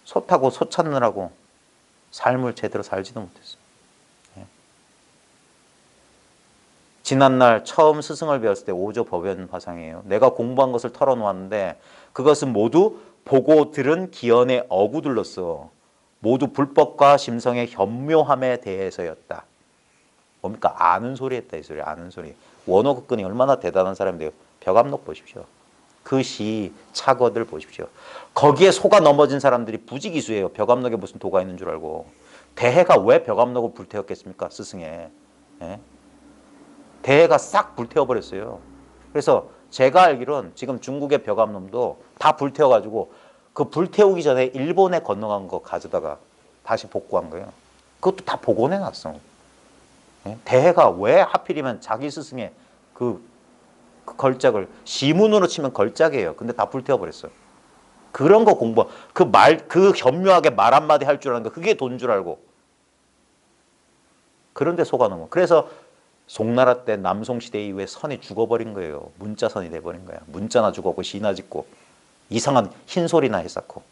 소 타고 소 찾느라고 삶을 제대로 살지도 못했어요. 예. 지난날 처음 스승을 배웠을 때 오조 법연 화상이에요. 내가 공부한 것을 털어놓았는데 그것은 모두 보고 들은 기연의 어구들로서 모두 불법과 심성의 현묘함에 대해서였다. 뭡니까? 아는 소리 했다 이 소리. 아는 소리. 원어극근이 얼마나 대단한 사람인데요. 벽암록 보십시오. 그 시 착어들 보십시오. 거기에 속아 넘어진 사람들이 부지기수예요. 벽암록에 무슨 도가 있는 줄 알고. 대해가 왜 벽암록을 불태웠겠습니까? 스승에. 예? 대해가 싹 불태워버렸어요. 그래서 제가 알기로는 지금 중국의 벽암록도 다 불태워가지고 그 불태우기 전에 일본에 건너간 거 가져다가 다시 복구한 거예요. 그것도 다 복원해놨어. 예? 대해가 왜 하필이면 자기 스승의 그 걸작을 시문으로 치면 걸작이에요. 근데 다 불태워버렸어. 그런 거 공부, 그 현묘하게 말 한마디 할 줄 아는 거, 그게 돈 줄 알고. 그런데 속아넘어. 그래서 송나라 때 남송시대 이후에 선이 죽어버린 거예요. 문자선이 돼버린 거야. 문자나 죽었고 시나 짓고 이상한 흰소리나 했었고.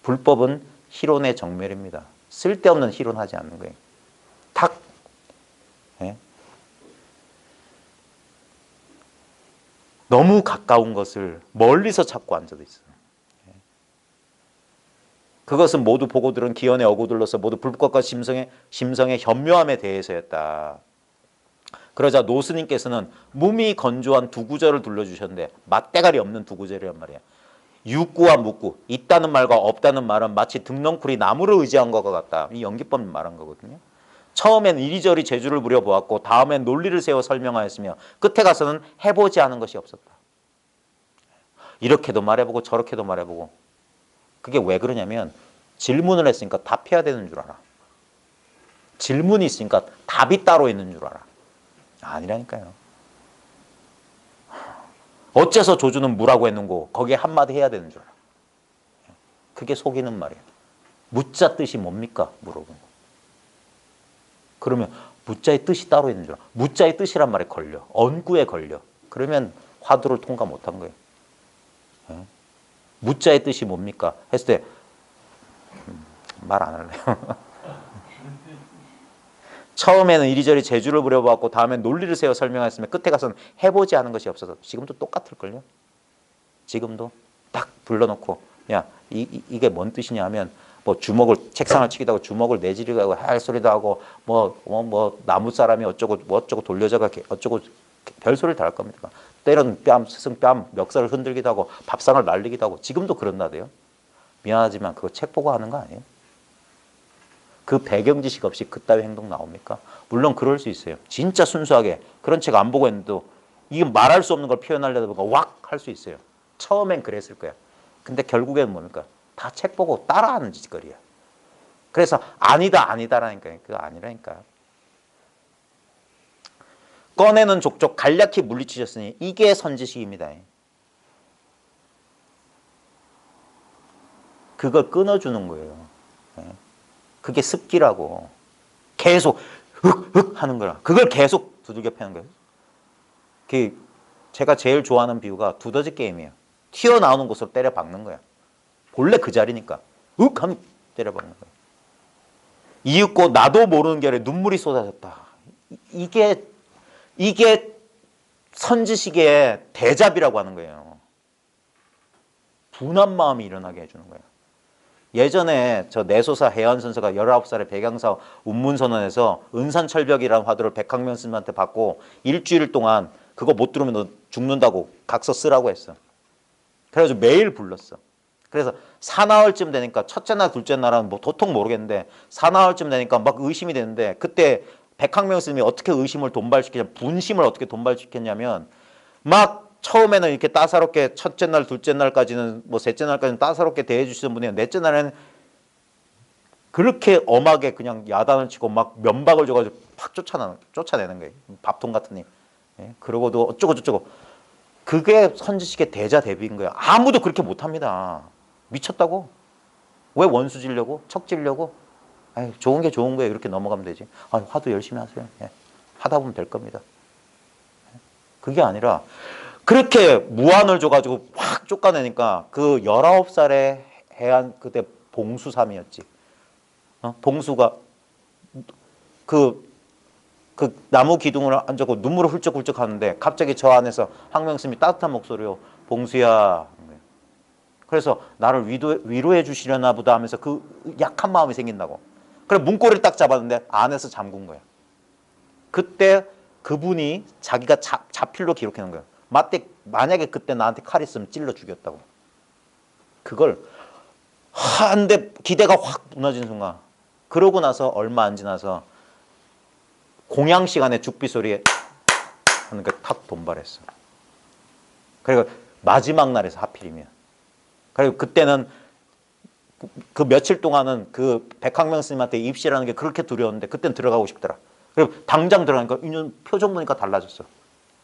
불법은 희론의 정멸입니다. 쓸데없는 희론하지 않는 거예요. 탁. 예? 너무 가까운 것을 멀리서 찾고 앉아도 있어요. 예? 그것은 모두 보고 들은 기연의 어구들로서 모두 불법과 심성의 현묘함에 대해서였다. 그러자 노스님께서는 몸이 건조한 두 구절을 둘러주셨는데 맞대가리 없는 두 구절이란 말이에요. 육구와 묵구, 있다는 말과 없다는 말은 마치 등렁쿨이 나무를 의지한 것과 같다. 이 연기법 말한 거거든요. 처음엔 이리저리 재주를 부려보았고 다음엔 논리를 세워 설명하였으며 끝에 가서는 해보지 않은 것이 없었다. 이렇게도 말해보고 저렇게도 말해보고. 그게 왜 그러냐면 질문을 했으니까 답해야 되는 줄 알아. 질문이 있으니까 답이 따로 있는 줄 알아. 아니라니까요. 어째서 조주는 무라고 했는고 거기에 한마디 해야 되는 줄 알아. 그게 속이는 말이에요. 무자 뜻이 뭡니까? 물어보는 거. 그러면 무자의 뜻이 따로 있는 줄 알아. 무자의 뜻이란 말에 걸려. 언구에 걸려. 그러면 화두를 통과 못한 거예요. 무자의 뜻이 뭡니까? 했을 때 말 안 할래요. 처음에는 이리저리 재주를 부려보았고 다음엔 논리를 세워 설명했으면 끝에 가서는 해보지 않은 것이 없어서 지금도 똑같을걸요. 지금도 딱 불러놓고 야, 이게 뭔 뜻이냐 하면 뭐 주먹을 책상을 치기도 하고 주먹을 내지르고 하고 할 소리도 하고 뭐 나무 사람이 어쩌고 뭐 어쩌고 돌려져가 어쩌고 별소리를 다 할 겁니다. 때론 뺨 스승 뺨 멱살을 흔들기도 하고 밥상을 날리기도 하고 지금도 그런다대요. 미안하지만 그거 책 보고 하는 거 아니에요? 그 배경 지식 없이 그따위 행동 나옵니까? 물론 그럴 수 있어요. 진짜 순수하게 그런 책 안 보고 했는데도 이게 말할 수 없는 걸 표현하려다 보니까 왁 할 수 있어요. 처음엔 그랬을 거야. 근데 결국에는 뭡니까? 다 책 보고 따라하는 짓거리야. 그래서 아니다라니까요. 그거 아니라니까. 꺼내는 족족 간략히 물리치셨으니 이게 선지식입니다. 그걸 끊어주는 거예요. 그게 습기라고. 계속 흑흑 하는 거라. 그걸 계속 두들겨 패는 거예요. 그 제가 제일 좋아하는 비유가 두더지 게임이에요. 튀어나오는 곳으로 때려 박는 거야. 본래 그 자리니까 흑 하면 때려 박는 거야. 이윽고 나도 모르는 결에 눈물이 쏟아졌다. 이게 선지식의 대잡이라고 하는 거예요. 분한 마음이 일어나게 해주는 거예요. 예전에 저 내소사 해안선서가 19살에 백양사 운문선언에서 은산철벽이라는 화두를 백학명 스님한테 받고 일주일 동안 그거 못 들으면 너 죽는다고 각서 쓰라고 했어. 그래가지고 매일 불렀어. 그래서 사나흘쯤 되니까 첫째 날 둘째 날은 뭐 도통 모르겠는데 사나흘쯤 되니까 막 의심이 되는데 그때 백학명 스님이 어떻게 의심을 돈발시키냐 분심을 어떻게 돈발시켰냐면 막 처음에는 이렇게 따사롭게 첫째 날 둘째 날까지는 뭐 셋째 날까지는 따사롭게 대해주시던 분이 넷째 날에는 그렇게 엄하게 그냥 야단을 치고 막 면박을 줘가지고 팍 쫓아내는 거예요. 밥통 같으니. 예? 그러고도 어쩌고 저쩌고. 그게 선지식의 대자대비인 거예요. 아무도 그렇게 못합니다. 미쳤다고? 왜 원수 지려고? 척 지려고? 아이, 좋은 게 좋은 거예요. 이렇게 넘어가면 되지. 아, 화도 열심히 하세요. 예. 하다 보면 될 겁니다. 그게 아니라 그렇게 무안을 줘가지고 확 쫓아내니까 그 19살에 해안 그때 봉수삼이었지. 봉수가 그 나무 기둥을 앉았고 눈물을 훌쩍훌쩍 하는데 갑자기 저 안에서 황명스님이 따뜻한 목소리로 봉수야. 그래서 나를 위로해 주시려나 보다 하면서 그 약한 마음이 생긴다고. 그래 문고리를 딱 잡았는데 안에서 잠근 거야. 그때 그분이 자기가 자필로 기록하는 거야. 만약에 그때 나한테 칼 있으면 찔러 죽였다고. 그걸 한데 기대가 확 무너진 순간 그러고 나서 얼마 안 지나서 공양 시간에 죽비 소리에 하는 게 탁 돈발했어. 그리고 마지막 날에서 하필이면. 그리고 그때는 그 며칠 동안은 그 백학명 스님한테 입시라는 게 그렇게 두려웠는데 그때는 들어가고 싶더라. 그리고 당장 들어가니까 인연 표정 보니까 달라졌어.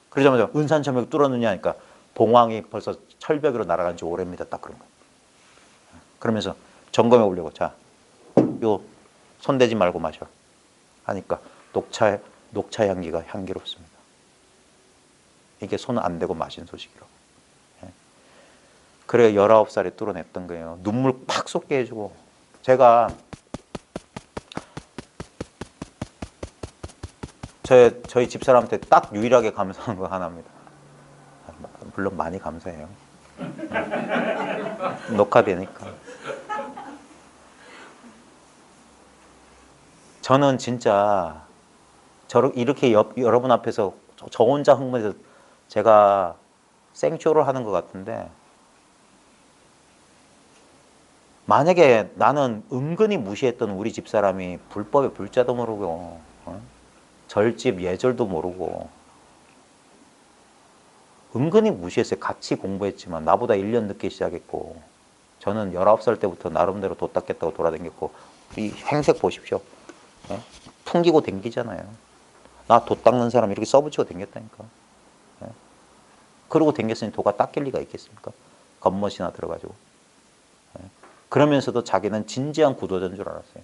그러자마자 은산철벽 뚫었느냐 하니까 봉황이 벌써 철벽으로 날아간 지 오래입니다. 딱 그런 거야. 그러면서 점검해 보려고 자, 요 손대지 말고 마셔 하니까 녹차 향기가 향기롭습니다. 이게 손 안 대고 마신 소식이라고. 그래 19살에 뚫어냈던 거예요. 눈물 팍 쏟게 해주고. 제가 저희 집사람한테 딱 유일하게 감사한 거 하나입니다. 물론 많이 감사해요. 녹화되니까. 저는 진짜 이렇게 여러분 앞에서 저 혼자 흥분해서 제가 생쇼를 하는 것 같은데 만약에 나는 은근히 무시했던 우리 집사람이 불법의 불자도 모르고 절집 예절도 모르고 은근히 무시했어요. 같이 공부했지만 나보다 1년 늦게 시작했고 저는 19살 때부터 나름대로 도 닦겠다고 돌아다녔고 이 행색 보십시오. 풍기고 댕기잖아요. 나 도 닦는 사람 이렇게 써붙이고 댕겼다니까. 그러고 댕겼으니 도가 닦일 리가 있겠습니까? 겉멋이나 들어가지고. 그러면서도 자기는 진지한 구도자인 줄 알았어요.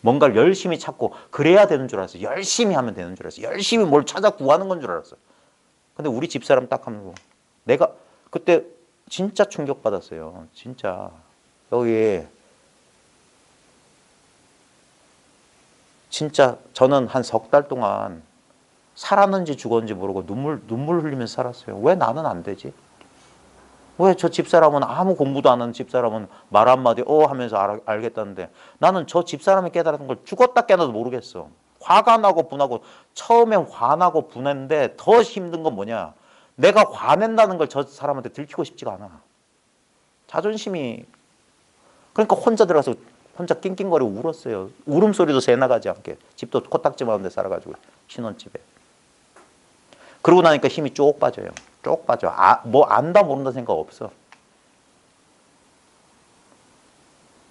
뭔가를 열심히 찾고 그래야 되는 줄 알았어요. 열심히 하면 되는 줄 알았어요. 열심히 뭘 찾아 구하는 건 줄 알았어요. 근데 우리 집사람 딱 하면 내가 그때 진짜 충격받았어요. 진짜. 여기 진짜 저는 한 석 달 동안 살았는지 죽었는지 모르고 눈물 흘리면서 살았어요. 왜 나는 안 되지? 왜 저 집사람은 아무 공부도 안 하는 집사람은 말 한마디 하면서 알겠다는데 나는 저 집사람이 깨달은 걸 죽었다 깨나도 모르겠어. 화가 나고 분하고 처음엔 화나고 분했는데 더 힘든 건 뭐냐? 내가 화낸다는 걸 저 사람한테 들키고 싶지가 않아. 자존심이. 그러니까 혼자 들어가서 혼자 낑낑거리고 울었어요. 울음소리도 새 나가지 않게. 집도 코딱지만 데 살아가지고 신혼집에. 그러고 나니까 힘이 쭉 빠져요. 쭉 빠져. 뭐 안다 모른다 생각 없어.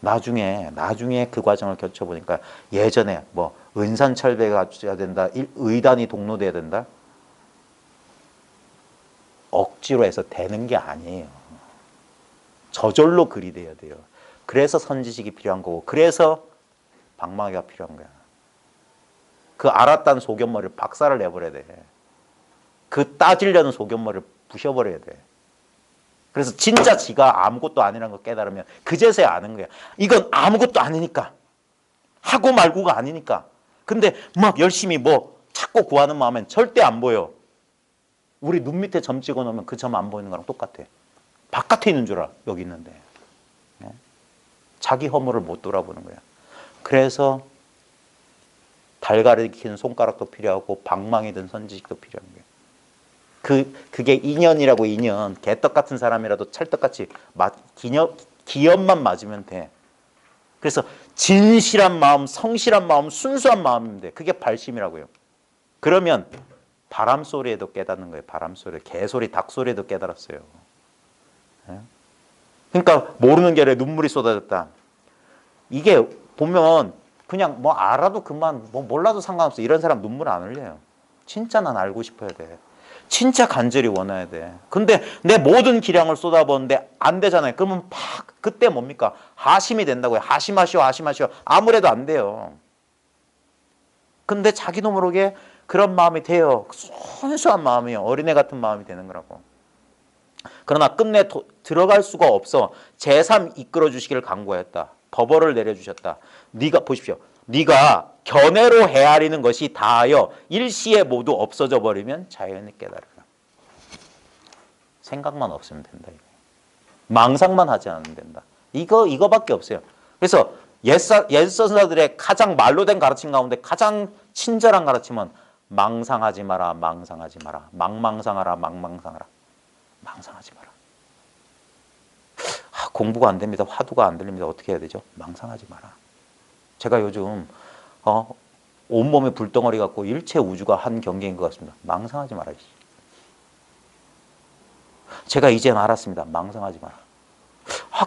나중에 그 과정을 거쳐보니까 예전에 뭐 은산철배가 갖춰야 된다, 의단이 동로돼야 된다. 억지로 해서 되는 게 아니에요. 저절로 그리 돼야 돼요. 그래서 선지식이 필요한 거고, 그래서 방망이가 필요한 거야. 그 알았다는 소견머리를 박살을 내버려야 돼. 그 따지려는 소견머리를 부셔버려야 돼. 그래서 진짜 지가 아무것도 아니라는 걸 깨달으면 그제서야 아는 거야. 이건 아무것도 아니니까. 하고 말고가 아니니까. 근데 막 열심히 뭐 찾고 구하는 마음엔 절대 안 보여. 우리 눈 밑에 점 찍어 놓으면 그 점 안 보이는 거랑 똑같아. 바깥에 있는 줄 알아. 여기 있는데. 자기 허물을 못 돌아보는 거야. 그래서 달 가리키는 손가락도 필요하고 방망이 든 선지식도 필요한 거야. 그게 인연이라고. 인연. 개떡 같은 사람이라도 찰떡같이 기업만 맞으면 돼. 그래서 진실한 마음, 성실한 마음, 순수한 마음이면 돼. 그게 발심이라고요. 그러면 바람 소리에도 깨닫는 거예요. 바람 소리, 개소리, 닭소리에도 깨달았어요. 그러니까 모르는 게 아니라 눈물이 쏟아졌다. 이게 보면 그냥 뭐 알아도 그만, 뭐 몰라도 상관없어. 이런 사람 눈물 안 흘려요. 진짜 난 알고 싶어야 돼. 진짜 간절히 원해야 돼. 근데 내 모든 기량을 쏟아부었는데 안 되잖아요. 그러면 그때 뭡니까? 하심이 된다고요. 하심하시오, 하심하시오. 아무래도 안 돼요. 근데 자기도 모르게 그런 마음이 돼요. 순수한 마음이요. 어린애 같은 마음이 되는 거라고. 그러나 끝내 들어갈 수가 없어. 제3 이끌어 주시기를 간구하였다. 법어를 내려주셨다. 네가 보십시오. 네가 견해로 헤아리는 것이 다하여 일시에 모두 없어져 버리면 자연히 깨달으라. 생각만 없으면 된다. 망상만 하지 않으면 된다. 이거밖에 없어요. 그래서 옛 선사들의 가장 말로 된 가르침 가운데 가장 친절한 가르침은 망상하지 마라, 망상하지 마라, 망망상하라, 망망상하라. 망상하지 마라. 공부가 안 됩니다. 화두가 안 들립니다. 어떻게 해야 되죠? 망상하지 마라. 제가 요즘 온몸에 불덩어리 같고 일체 우주가 한 경계인 것 같습니다. 망상하지 마라. 제가 이제는 알았습니다. 망상하지 마라.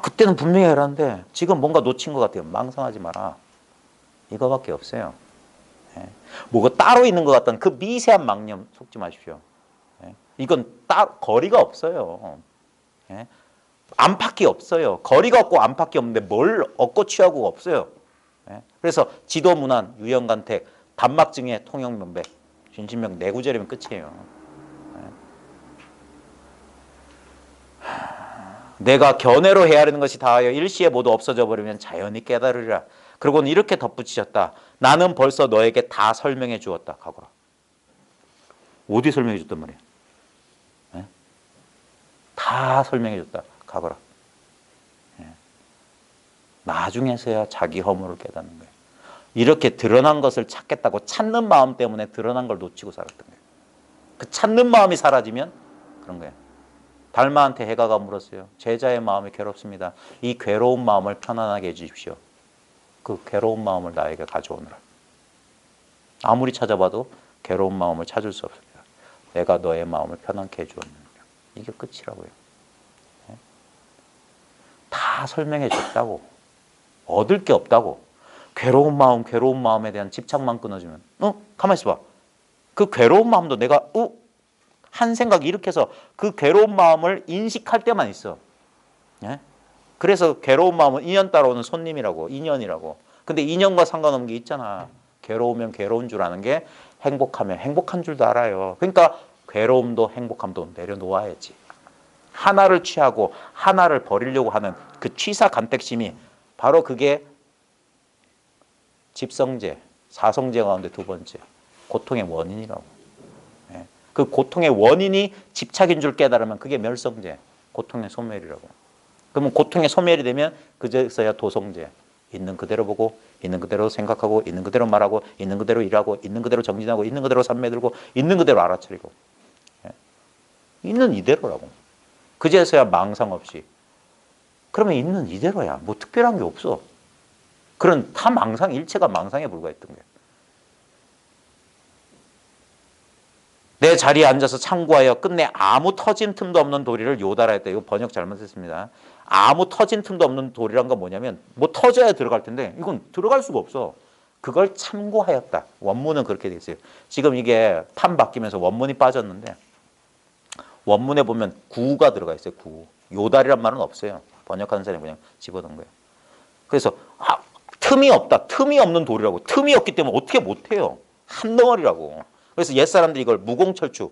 그때는 분명히 알았는데 지금 뭔가 놓친 것 같아요. 망상하지 마라. 이거밖에 없어요. 뭐가 따로 있는 것 같다는 그 미세한 망념 속지 마십시오. 이건 거리가 없어요. 안팎이 없어요. 거리가 없고 안팎이 없는데 뭘 얻고 취하고가 없어요. 그래서 지도문안, 유형간택, 단막증의 통영면백, 진신명, 내구절이면 끝이에요. 내가 견해로 헤아리는 것이 다하여 일시에 모두 없어져 버리면 자연히 깨달으리라. 그리고는 이렇게 덧붙이셨다. 나는 벌써 너에게 다 설명해 주었다. 가거라. 어디 설명해 줬단 말이야? 다 설명해 줬다. 가거라. 나중에서야 자기 허물을 깨닫는 거예요. 이렇게 드러난 것을 찾겠다고 찾는 마음 때문에 드러난 걸 놓치고 살았던 거예요. 그 찾는 마음이 사라지면 그런 거예요. 달마한테 해가가 물었어요. 제자의 마음이 괴롭습니다. 이 괴로운 마음을 편안하게 해주십시오. 그 괴로운 마음을 나에게 가져오느라. 아무리 찾아봐도 괴로운 마음을 찾을 수 없습니다. 내가 너의 마음을 편안케 해주었느냐. 이게 끝이라고요. 다 설명해 줬다고. 얻을 게 없다고. 괴로운 마음에 대한 집착만 끊어주면 가만히 있어봐. 그 괴로운 마음도 내가 한 생각 일으켜서 그 괴로운 마음을 인식할 때만 있어. 그래서 괴로운 마음은 인연 따라오는 손님이라고. 인연이라고. 근데 인연과 상관없는 게 있잖아. 괴로우면 괴로운 줄 아는 게 행복하면 행복한 줄도 알아요. 그러니까 괴로움도 행복함도 내려놓아야지. 하나를 취하고 하나를 버리려고 하는 그 취사간택심이 바로 그게 집성제, 사성제 가운데 두 번째 고통의 원인이라고. 그 고통의 원인이 집착인 줄 깨달으면 그게 멸성제, 고통의 소멸이라고. 그러면 고통의 소멸이 되면 그제서야 도성제. 있는 그대로 보고 있는 그대로 생각하고 있는 그대로 말하고 있는 그대로 일하고 있는 그대로 정진하고 있는 그대로 삼매 들고 있는 그대로 알아차리고 있는 이대로라고. 그제서야 망상 없이. 그러면 있는 이대로야. 뭐 특별한 게 없어. 그런 타 망상 일체가 망상에 불과했던 거야. 내 자리에 앉아서 참고하여 끝내 아무 터진 틈도 없는 도리를 요달하였다. 이거 번역 잘못했습니다. 아무 터진 틈도 없는 도리란 건 뭐냐면 뭐 터져야 들어갈 텐데 이건 들어갈 수가 없어. 그걸 참고하였다. 원문은 그렇게 돼 있어요. 지금 이게 판 바뀌면서 원문이 빠졌는데 원문에 보면 구가 들어가 있어요. 구. 요달이란 말은 없어요. 번역하는 사람이 그냥 집어넣은 거예요. 그래서 틈이 없다. 틈이 없는 도리라고. 틈이 없기 때문에 어떻게 못해요. 한 덩어리라고. 그래서 옛사람들이 이걸 무공철추,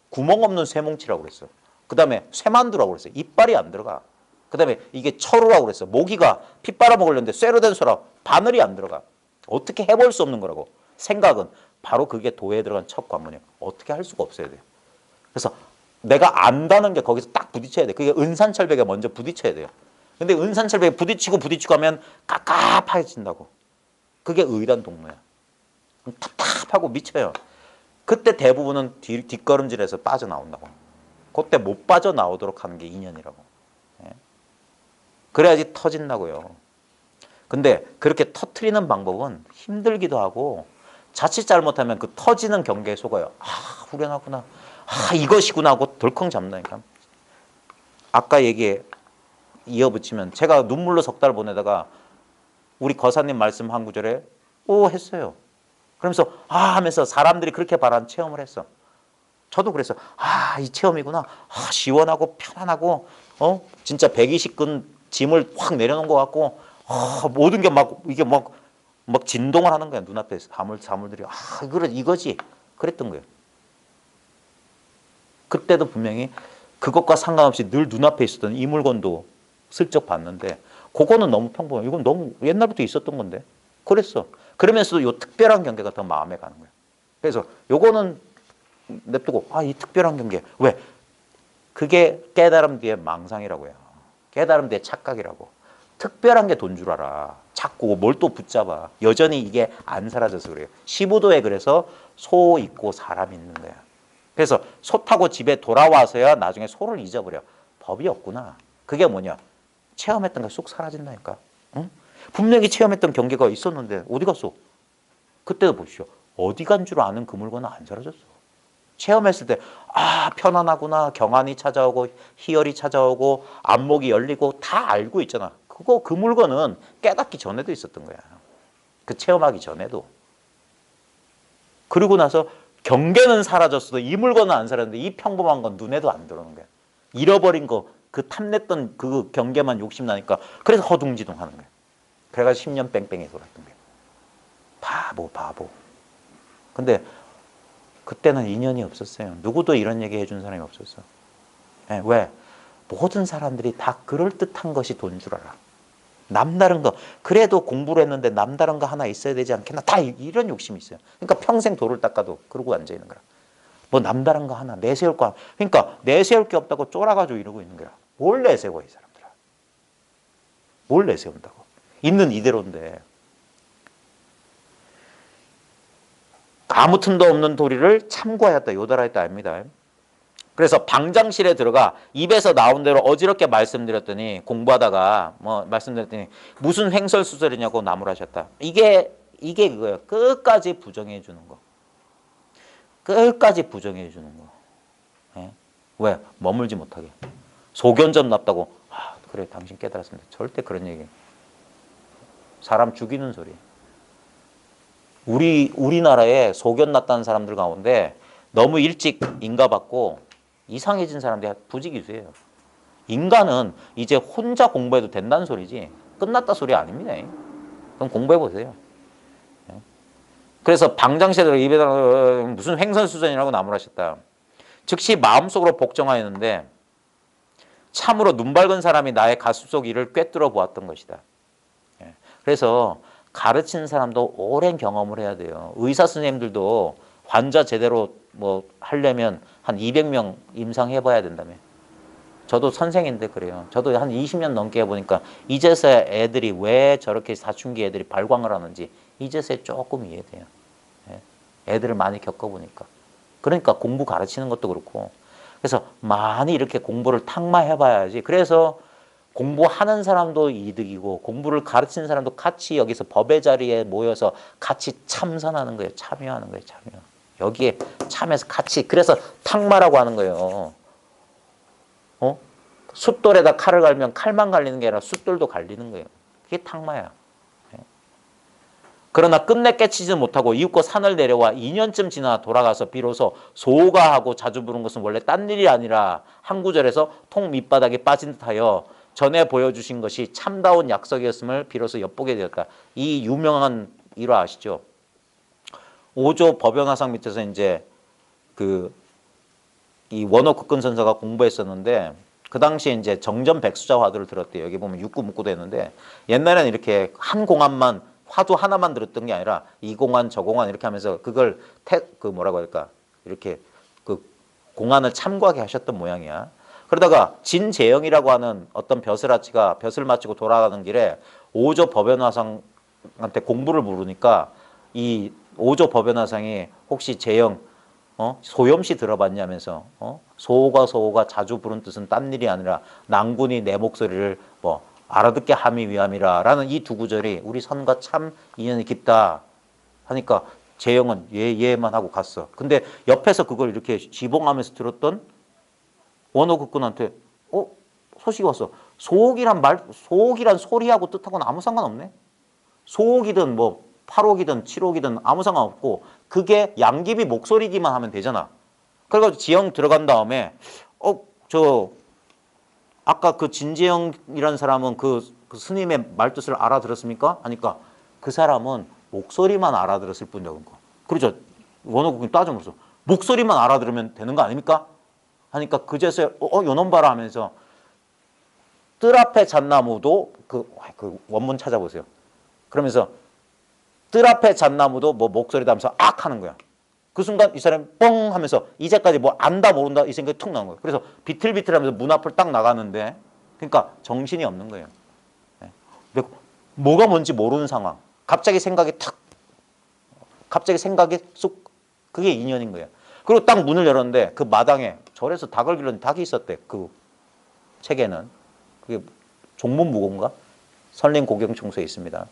구멍 없는 쇠뭉치라고 그랬어. 그 다음에 쇠만두라고 그랬어요. 이빨이 안 들어가. 그 다음에 이게 철우라고 그랬어. 모기가 피 빨아먹으려는데 쇠로 된 소라 바늘이 안 들어가. 어떻게 해볼 수 없는 거라고. 생각은 바로 그게 도에 들어간 첫 관문이에요. 어떻게 할 수가 없어야 돼요. 그래서 내가 안다는 게 거기서 딱 부딪혀야 돼. 그게 은산철벽에 먼저 부딪혀야 돼요. 근데 은산철벽에 부딪히고 하면 깝깝해진다고. 그게 의란 동무야. 탑탑하고 미쳐요. 그때 대부분은 뒷걸음질해서 빠져나온다고. 그때 못 빠져나오도록 하는 게 인연이라고. 그래야지 터진다고요. 근데 그렇게 터트리는 방법은 힘들기도 하고 자칫 잘못하면 그 터지는 경계에 속아요. 후련하구나. 이것이구나 하고 덜컹 잡는다니까. 아까 얘기에 이어붙이면 제가 눈물로 석 달 보내다가 우리 거사님 말씀 한 구절에 했어요. 그러면서 하면서 사람들이 그렇게 바라는 체험을 했어. 저도 그랬어. 이 체험이구나. 시원하고 편안하고 진짜 120근 짐을 확 내려놓은 것 같고 모든 게 막 이게 막 진동을 하는 거야. 눈앞에 사물들이 그래 이거지. 그랬던 거예요. 그때도 분명히 그것과 상관없이 늘 눈앞에 있었던 이 물건도 슬쩍 봤는데 그거는 너무 평범해. 이건 너무 옛날부터 있었던 건데. 그랬어. 그러면서도 이 특별한 경계가 더 마음에 가는 거예요. 그래서 요거는 냅두고 이 특별한 경계. 왜? 그게 깨달음 뒤에 망상이라고 해요. 깨달음 뒤에 착각이라고. 특별한 게 돈 줄 알아. 자꾸 뭘 또 붙잡아. 여전히 이게 안 사라져서 그래요. 15도에 그래서 소 있고 사람 있는 거야. 그래서 소 타고 집에 돌아와서야 나중에 소를 잊어버려. 법이 없구나. 그게 뭐냐? 체험했던 게 쑥 사라진다니까. 응? 분명히 체험했던 경계가 있었는데 어디 갔어? 그때도 보시오. 어디 간 줄 아는 그 물건은 안 사라졌어. 체험했을 때 편안하구나. 경안이 찾아오고 희열이 찾아오고 안목이 열리고 다 알고 있잖아. 그 물건은 깨닫기 전에도 있었던 거야. 그 체험하기 전에도. 그리고 나서 경계는 사라졌어도 이 물건은 안 사라졌는데 이 평범한 건 눈에도 안 들어오는 거야. 잃어버린 거, 그 탐냈던 그 경계만 욕심나니까 그래서 허둥지둥 하는 거야. 그래가지고 10년 뺑뺑이 돌았던 거야. 바보. 근데 그때는 인연이 없었어요. 누구도 이런 얘기 해준 사람이 없었어. 왜? 모든 사람들이 다 그럴듯한 것이 돈 줄 알아. 남다른 거. 그래도 공부를 했는데 남다른 거 하나 있어야 되지 않겠나? 다 이런 욕심이 있어요. 그러니까 평생 돌을 닦아도 그러고 앉아있는 거야. 뭐 남다른 거 하나 내세울 거 하나. 그러니까 내세울 게 없다고 쫄아가지고 이러고 있는 거야. 뭘 내세워 이 사람들아. 뭘 내세운다고. 있는 이대로인데. 아무 틈도 없는 도리를 참고하였다. 요달하였다 아닙니다. 그래서 방장실에 들어가 입에서 나온 대로 어지럽게 말씀드렸더니 공부하다가 말씀드렸더니 무슨 횡설수설이냐고 나무라셨다. 이게 그거예요. 끝까지 부정해 주는 거. 끝까지 부정해 주는 거. 왜? 머물지 못하게. 소견점 났다고. 그래 당신 깨달았습니다. 절대 그런 얘기. 사람 죽이는 소리. 우리나라에 소견 났다는 사람들 가운데 너무 일찍 인가받고 이상해진 사람들이 부지기수예요. 인간은 이제 혼자 공부해도 된다는 소리지 끝났다 소리 아닙니다. 그럼 공부해보세요. 그래서 방장실에 입에다 무슨 횡설수설이라고 나무라셨다. 즉시 마음속으로 복종하였는데 참으로 눈 밝은 사람이 나의 가슴속 일을 꿰뚫어 보았던 것이다. 그래서 가르치는 사람도 오랜 경험을 해야 돼요. 의사 선생님들도 환자 제대로 하려면 한 200명 임상해봐야 된다며. 저도 선생인데 그래요. 저도 한 20년 넘게 해보니까 이제서야 애들이 왜 저렇게 사춘기 애들이 발광을 하는지 이제서야 조금 이해돼요. 예. 애들을 많이 겪어보니까. 그러니까 공부 가르치는 것도 그렇고. 그래서 많이 이렇게 공부를 탁마해봐야지. 그래서 공부하는 사람도 이득이고 공부를 가르치는 사람도 같이 여기서 법의 자리에 모여서 같이 참선하는 거예요. 참여하는 거예요. 참여. 여기에 참여해서 같이. 그래서 탁마라고 하는 거예요. 숫돌에다 칼을 갈면 칼만 갈리는 게 아니라 숫돌도 갈리는 거예요. 그게 탁마야. 그러나 끝내 깨치지 못하고 이윽고 산을 내려와 2년쯤 지나 돌아가서 비로소 소가하고 자주 부른 것은 원래 딴 일이 아니라 한 구절에서 통 밑바닥에 빠진 듯하여 전에 보여주신 것이 참다운 약속이었음을 비로소 엿보게 되었다. 이 유명한 일화 아시죠? 5조 법연화상 밑에서 이제 이 원어국근 선사가 공부했었는데 그 당시에 이제 정전백수자 화두를 들었대요. 여기 보면 육구 묵구도 했는데 옛날에는 이렇게 한 공안만 화두 하나만 들었던 게 아니라 이 공안 저 공안 이렇게 하면서 그걸 뭐라고 할까 이렇게 그 공안을 참고하게 하셨던 모양이야. 그러다가 진재영이라고 하는 어떤 벼슬아치가 벼슬 마치고 돌아가는 길에 5조 법연화상한테 공부를 물으니까 이 5조 법연화상이 혹시 재영 소염시 들어봤냐면서 소호가 자주 부른 뜻은 딴 일이 아니라 낭군이 내 목소리를 알아듣게 함이 위함이라 라는 이 두 구절이 우리 선과 참 인연이 깊다 하니까 재영은 예만 하고 갔어. 근데 옆에서 그걸 이렇게 지봉하면서 들었던 원어국군한테 소식이 왔어. 소옥이란 소리하고 뜻하고는 아무 상관없네. 소옥이든 뭐 8옥이든 7옥이든 아무 상관없고 그게 양귀비 목소리기만 하면 되잖아. 그래가지고 지영 들어간 다음에 아까 그 진재영이라는 사람은 그 스님의 말뜻을 알아들었습니까? 하니까 그 사람은 목소리만 알아들었을 뿐이라고. 그렇죠. 원어국이 따져물었어. 목소리만 알아들으면 되는 거 아닙니까? 하니까 그제서야 요놈 봐라 하면서 뜰 앞에 잣나무도 그 원문 찾아보세요. 그러면서 뜰 앞에 잣나무도 뭐 목소리다 하면서 악 하는 거야. 그 순간 이 사람이 뻥 하면서 이제까지 뭐 안다 모른다 이 생각이 툭 나온 거예요. 그래서 비틀비틀하면서 문 앞을 딱 나가는데 그러니까 정신이 없는 거예요. 뭐가 뭔지 모르는 상황. 갑자기 생각이 쑥 그게 인연인 거예요. 그리고 딱 문을 열었는데 그 마당에 절에서 닭을 기르는 닭이 있었대. 그 책에는 그게 종문무고인가? 선림고경청서에 있습니다.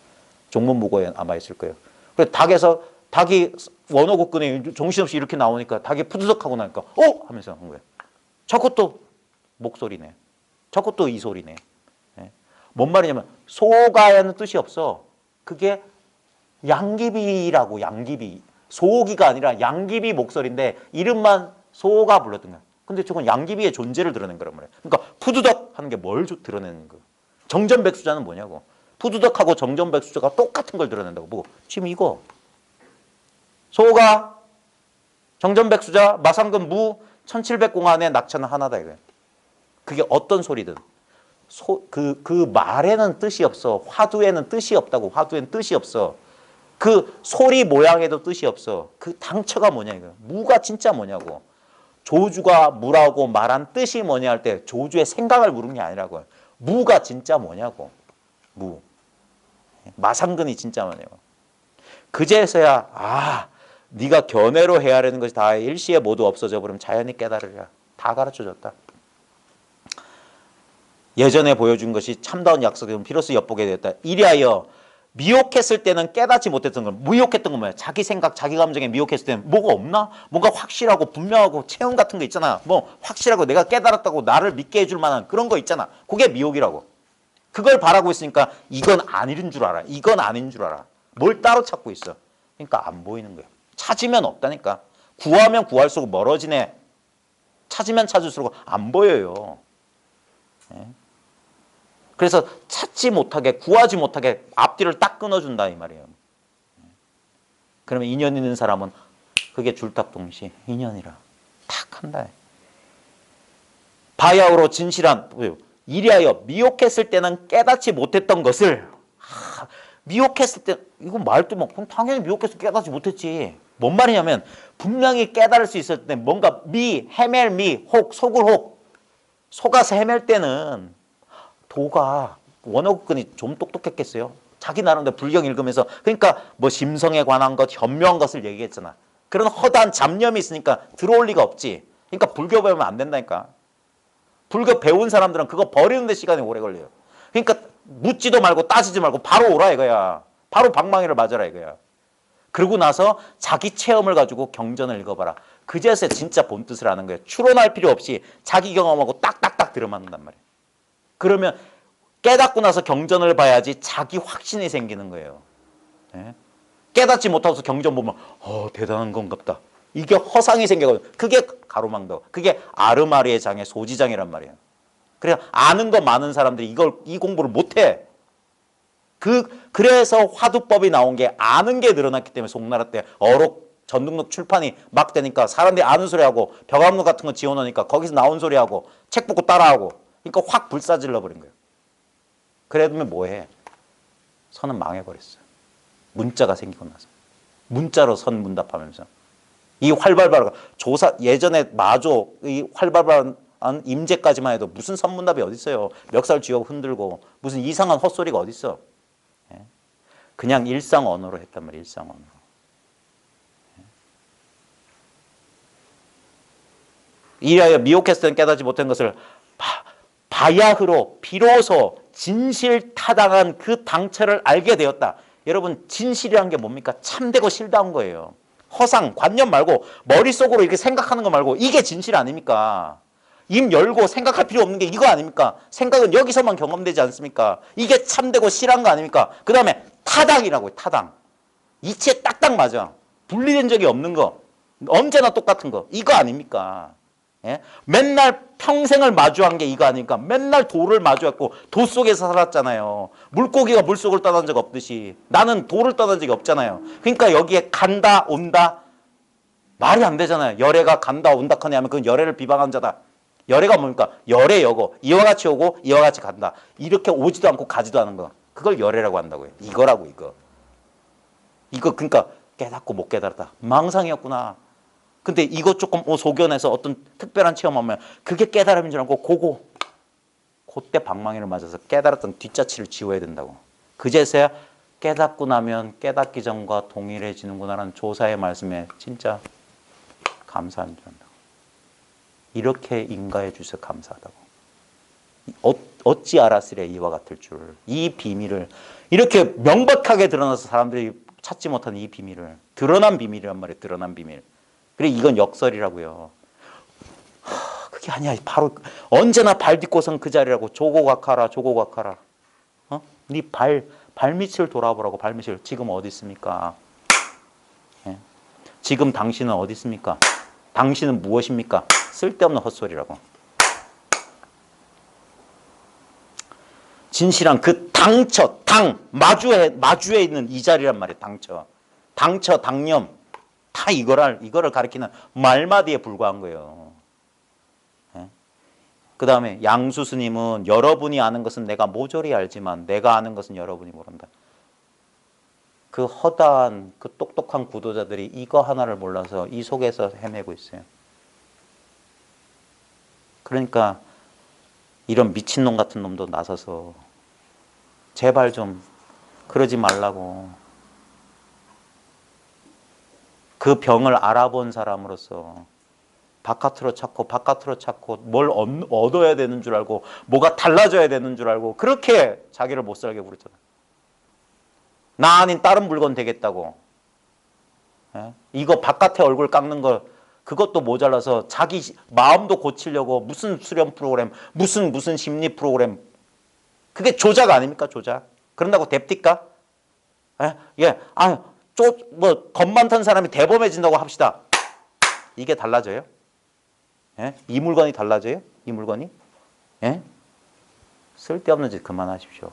종문무고에 아마 있을 거예요. 그래서 닭이 원어국근에 정신없이 이렇게 나오니까 닭이 푸드덕하고 나니까 하면서 한 거예요. 저것도 목소리네. 저것도 이 소리네. 뭔 말이냐면 소가에는 뜻이 없어. 그게 양귀비라고. 양귀비. 소기가 아니라 양귀비 목소리인데 이름만 소가 불렀던 거야. 근데 저건 양귀비의 존재를 드러낸 거란 말이야. 그러니까 푸드덕 하는 게 뭘 드러내는 거야. 정전백수자는 뭐냐고. 푸드덕하고 정전백수자가 똑같은 걸 드러낸다고. 뭐 지금 이거 소가 정전백수자 마상근 무 1700공안의 낙천은 하나다 이거예요. 그게 어떤 소리든 그 말에는 뜻이 없어. 화두에는 뜻이 없다고. 화두에는 뜻이 없어. 그 소리 모양에도 뜻이 없어. 그 당처가 뭐냐 이거. 무가 진짜 뭐냐고. 조주가 무라고 말한 뜻이 뭐냐 할 때 조주의 생각을 물은 게 아니라고. 무가 진짜 뭐냐고. 무. 마상근이 진짜 뭐냐고. 그제서야 네가 견해로 헤아리는 것이 다 일시에 모두 없어져 버리면 자연히 깨달으리라. 다 가르쳐줬다. 예전에 보여준 것이 참다운 약속이면 비로소 엿보게 되었다. 이리하여 미혹했을 때는 깨닫지 못했던 건 미혹했던 건 뭐야? 자기 생각, 자기 감정에 미혹했을 때는 뭐가 없나? 뭔가 확실하고 분명하고 체험 같은 거 있잖아. 뭐 확실하고 내가 깨달았다고 나를 믿게 해줄 만한 그런 거 있잖아. 그게 미혹이라고. 그걸 바라고 있으니까 이건 아닌 줄 알아. 이건 아닌 줄 알아. 뭘 따로 찾고 있어. 그러니까 안 보이는 거야. 찾으면 없다니까. 구하면 구할수록 멀어지네. 찾으면 찾을수록 안 보여요. 그래서 찾지 못하게 구하지 못하게 앞뒤를 딱 끊어준다 이 말이에요. 그러면 인연 있는 사람은 그게 줄탁동시 인연이라 탁 한다. 바야흐로 진실한 이리하여 미혹했을 때는 깨닫지 못했던 것을 미혹했을 때 이거 말도 막 그럼 당연히 미혹해서 깨닫지 못했지. 뭔 말이냐면 분명히 깨달을 수 있을 때 뭔가 헤멜 혹 속을 혹 속아서 헤맬 때는 도가 원어국근이 좀 똑똑했겠어요. 자기 나름대로 불경 읽으면서 그러니까 뭐 심성에 관한 것, 현묘한 것을 얘기했잖아. 그런 허다한 잡념이 있으니까 들어올 리가 없지. 그러니까 불교 배우면 안 된다니까. 불교 배운 사람들은 그거 버리는 데 시간이 오래 걸려요. 그러니까 묻지도 말고 따지지 말고 바로 오라 이거야. 바로 방망이를 맞아라 이거야. 그러고 나서 자기 체험을 가지고 경전을 읽어봐라. 그제서야 진짜 본뜻을 아는 거예요. 추론할 필요 없이 자기 경험하고 딱딱딱 들어맞는단 말이에요. 그러면 깨닫고 나서 경전을 봐야지 자기 확신이 생기는 거예요. 예? 깨닫지 못하고서 경전 보면 대단한 건갑다. 이게 허상이 생기거든요. 그게 가로망도. 그게 아르마리의 장애, 소지장애란 말이에요. 그래서 아는 거 많은 사람들이 이 공부를 못해. 그래서 화두법이 나온 게 아는 게 늘어났기 때문에 송나라 때 어록 전등록 출판이 막 되니까 사람들이 아는 소리하고 벽암록 같은 거 지어놓으니까 거기서 나온 소리하고 책 보고 따라하고 그러니까 확 불사질러 버린 거예요. 그래두면 뭐해? 선은 망해버렸어요. 문자가 생기고 나서. 문자로 선 문답하면서. 이 활발한 조사 예전에 마조 이 활발한 임제까지만 해도 무슨 선문답이 어디 있어요? 멱살 쥐어 흔들고 무슨 이상한 헛소리가 어디 있어? 예? 그냥 일상 언어로 했단 말이에요. 일상 언어로. 이하여 미혹했을 때는 깨닫지 못한 것을 바야흐로 비로소 진실타당한 그 당처를 알게 되었다. 여러분 진실이라는 게 뭡니까? 참되고 실다운 거예요. 허상, 관념 말고 머릿속으로 이렇게 생각하는 거 말고 이게 진실 아닙니까? 입 열고 생각할 필요 없는 게 이거 아닙니까? 생각은 여기서만 경험되지 않습니까? 이게 참되고 실한 거 아닙니까? 그 다음에 타당이라고요. 타당. 이치에 딱딱 맞아. 분리된 적이 없는 거. 언제나 똑같은 거. 이거 아닙니까? 예? 맨날 평생을 마주한 게 이거 아닙니까? 맨날 도를 마주했고 도 속에서 살았잖아요. 물고기가 물속을 떠난 적 없듯이 나는 도를 떠난 적이 없잖아요. 그러니까 여기에 간다 온다 말이 안 되잖아요. 열애가 간다 온다 커니 하면 그건 열애를 비방한 자다. 열애가 뭡니까? 열애 여고 이와 같이 오고 이와 같이 간다. 이렇게 오지도 않고 가지도 않은 거. 그걸 열애라고 한다고요. 이거라고 이거. 이거 그러니까 깨닫고 못 깨달았다. 망상이었구나. 근데 이거 조금 소견해서 어떤 특별한 체험하면 그게 깨달음인 줄 알고 그때 방망이를 맞아서 깨달았던 뒷자치를 지워야 된다고. 그제서야 깨닫고 나면 깨닫기 전과 동일해지는구나라는 조사의 말씀에 진짜 감사한 줄 안다고. 이렇게 인가해 주셔서 감사하다고. 어찌 알았으랴 이와 같을 줄. 이 비밀을 이렇게 명백하게 드러나서 사람들이 찾지 못하는 이 비밀을 드러난 비밀이란 말이에요. 드러난 비밀. 그래 이건 역설이라고요. 그게 아니야. 바로 언제나 발 딛고선 그 자리라고. 조고각하라 조고각하라. 네 발밑을 돌아보라고. 발밑을. 지금 어디 있습니까? 예? 지금 당신은 어디 있습니까? 당신은 무엇입니까? 쓸데없는 헛소리라고. 진실한 그 당처, 마주에 있는 이 자리란 말이에요. 당처, 당념. 다 이거를 가리키는 말마디에 불과한 거예요. 예? 그 다음에 양수 스님은 여러분이 아는 것은 내가 모조리 알지만 내가 아는 것은 여러분이 모른다. 그 허다한 그 똑똑한 구도자들이 이거 하나를 몰라서 이 속에서 헤매고 있어요. 그러니까 이런 미친놈 같은 놈도 나서서 제발 좀 그러지 말라고. 그 병을 알아본 사람으로서 바깥으로 찾고 뭘 얻어야 되는 줄 알고 뭐가 달라져야 되는 줄 알고 그렇게 자기를 못 살게 부르잖아. 나 아닌 다른 물건 되겠다고. 예? 이거 바깥에 얼굴 깎는 거 그것도 모자라서 자기 마음도 고치려고 무슨 수련 프로그램 무슨 심리 프로그램 그게 조작 아닙니까? 조작. 그런다고 됩니까? 예. 겁 많던 사람이 대범해진다고 합시다. 이게 달라져요? 예? 이 물건이 달라져요? 이 물건이? 예? 쓸데없는 짓 그만하십시오.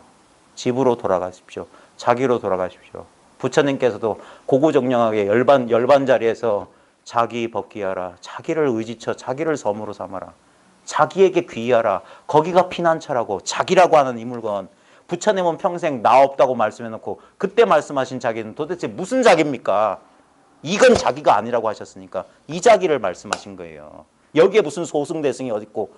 집으로 돌아가십시오. 자기로 돌아가십시오. 부처님께서도 고구정령하게 열반 자리에서 자기 법기하라. 자기를 의지쳐 자기를 섬으로 삼아라. 자기에게 귀하라. 거기가 피난처라고. 자기라고 하는 이 물건. 부처님은 평생 나 없다고 말씀해놓고 그때 말씀하신 자기는 도대체 무슨 자기입니까? 이건 자기가 아니라고 하셨으니까 이 자기를 말씀하신 거예요. 여기에 무슨 소승대승이 어딨고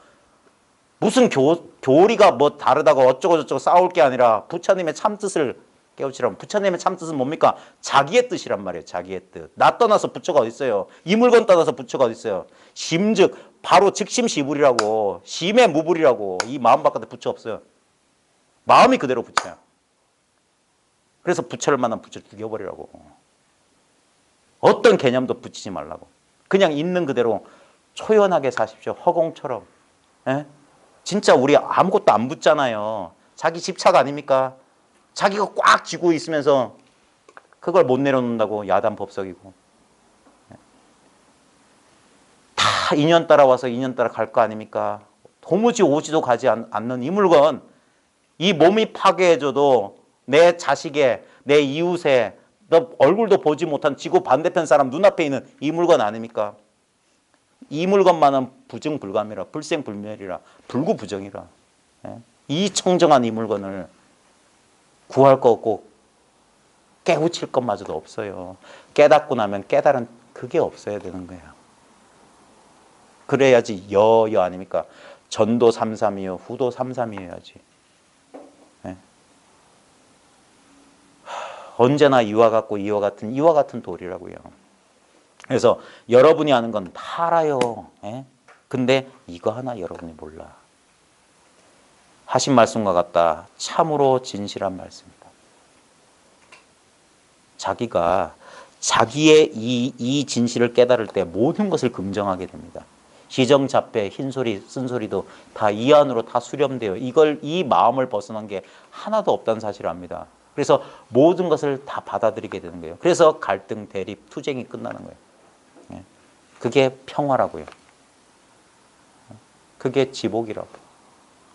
무슨 교리가 뭐 다르다고 어쩌고 저쩌고 싸울 게 아니라 부처님의 참뜻을 깨우치라면, 부처님의 참뜻은 뭡니까? 자기의 뜻이란 말이에요. 자기의 뜻. 나 떠나서 부처가 어디 있어요? 이 물건 떠나서 부처가 어디 있어요? 심즉 바로 즉심시불이라고, 심의 무불이라고. 이 마음 바깥에 부처 없어요. 마음이 그대로 부처야. 그래서 부처를 만나면 부처 죽여버리라고. 어떤 개념도 붙이지 말라고. 그냥 있는 그대로 초연하게 사십시오. 허공처럼. 예? 진짜 우리 아무것도 안 붙잖아요. 자기 집착 아닙니까? 자기가 꽉 쥐고 있으면서 그걸 못 내려놓는다고 야단 법석이고. 다 인연 따라와서 인연 따라 갈 거 아닙니까? 도무지 오지도 가지 않는 이 물건, 이 몸이 파괴해줘도 내 자식의, 내 이웃의, 너 얼굴도 보지 못한 지구 반대편 사람 눈앞에 있는 이 물건 아닙니까? 이 물건만은 부증불감이라, 불생불멸이라, 불구부정이라. 이 청정한 이 물건을 구할 거 없고 깨우칠 것마저도 없어요. 깨닫고 나면 깨달은 그게 없어야 되는 거예요. 그래야지 여여 아닙니까? 전도 삼삼이요, 후도 삼삼이어야지. 언제나 이와 같고 이와 같은 도리라고요. 그래서 여러분이 아는 건 다 알아요. 근데 이거 하나 여러분이 몰라. 하신 말씀과 같다. 참으로 진실한 말씀이다. 자기가 자기의 이 진실을 깨달을 때 모든 것을 긍정하게 됩니다. 시정잡배, 흰소리, 쓴소리도 다 이 안으로 다 수렴돼요. 이 마음을 벗어난 게 하나도 없다는 사실을 압니다. 그래서 모든 것을 다 받아들이게 되는 거예요. 그래서 갈등, 대립, 투쟁이 끝나는 거예요. 그게 평화라고요. 그게 지복이라고.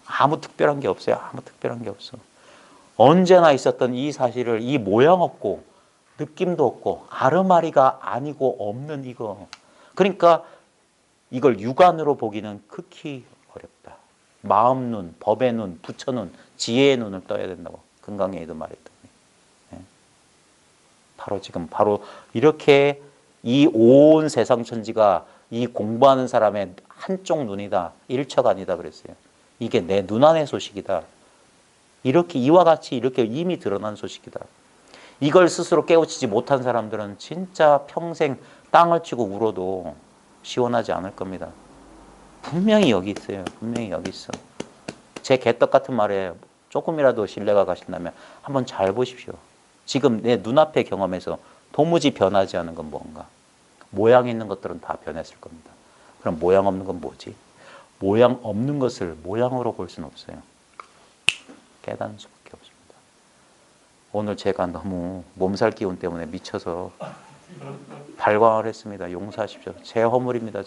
아무 특별한 게 없어요. 아무 특별한 게 없어. 언제나 있었던 이 사실을 이 모양 없고 느낌도 없고 아르마리가 아니고 없는 이거. 그러니까 이걸 육안으로 보기는 극히 어렵다. 마음 눈, 법의 눈, 부처 눈, 지혜의 눈을 떠야 된다고 금강예의도 말했더니. 바로 지금 바로 이렇게 이 온 세상 천지가 이 공부하는 사람의 한쪽 눈이다. 일처간이다 그랬어요. 이게 내 눈 안의 소식이다. 이렇게 이와 같이 이렇게 이미 드러난 소식이다. 이걸 스스로 깨우치지 못한 사람들은 진짜 평생 땅을 치고 울어도 시원하지 않을 겁니다. 분명히 여기 있어요. 분명히 여기 있어. 제 개떡 같은 말에 조금이라도 신뢰가 가신다면 한번 잘 보십시오. 지금 내 눈앞에 경험해서 도무지 변하지 않은 건 뭔가? 모양 있는 것들은 다 변했을 겁니다. 그럼 모양 없는 건 뭐지? 모양 없는 것을 모양으로 볼 수는 없어요. 깨닫는 수밖에 없습니다. 오늘 제가 너무 몸살 기운 때문에 미쳐서 발광을 했습니다. 용서하십시오. 제 허물입니다.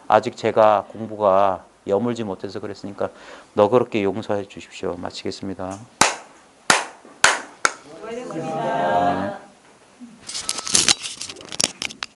아직 제가 공부가 여물지 못해서 그랬으니까 너그럽게 용서해 주십시오. 마치겠습니다. 수고하셨습니다.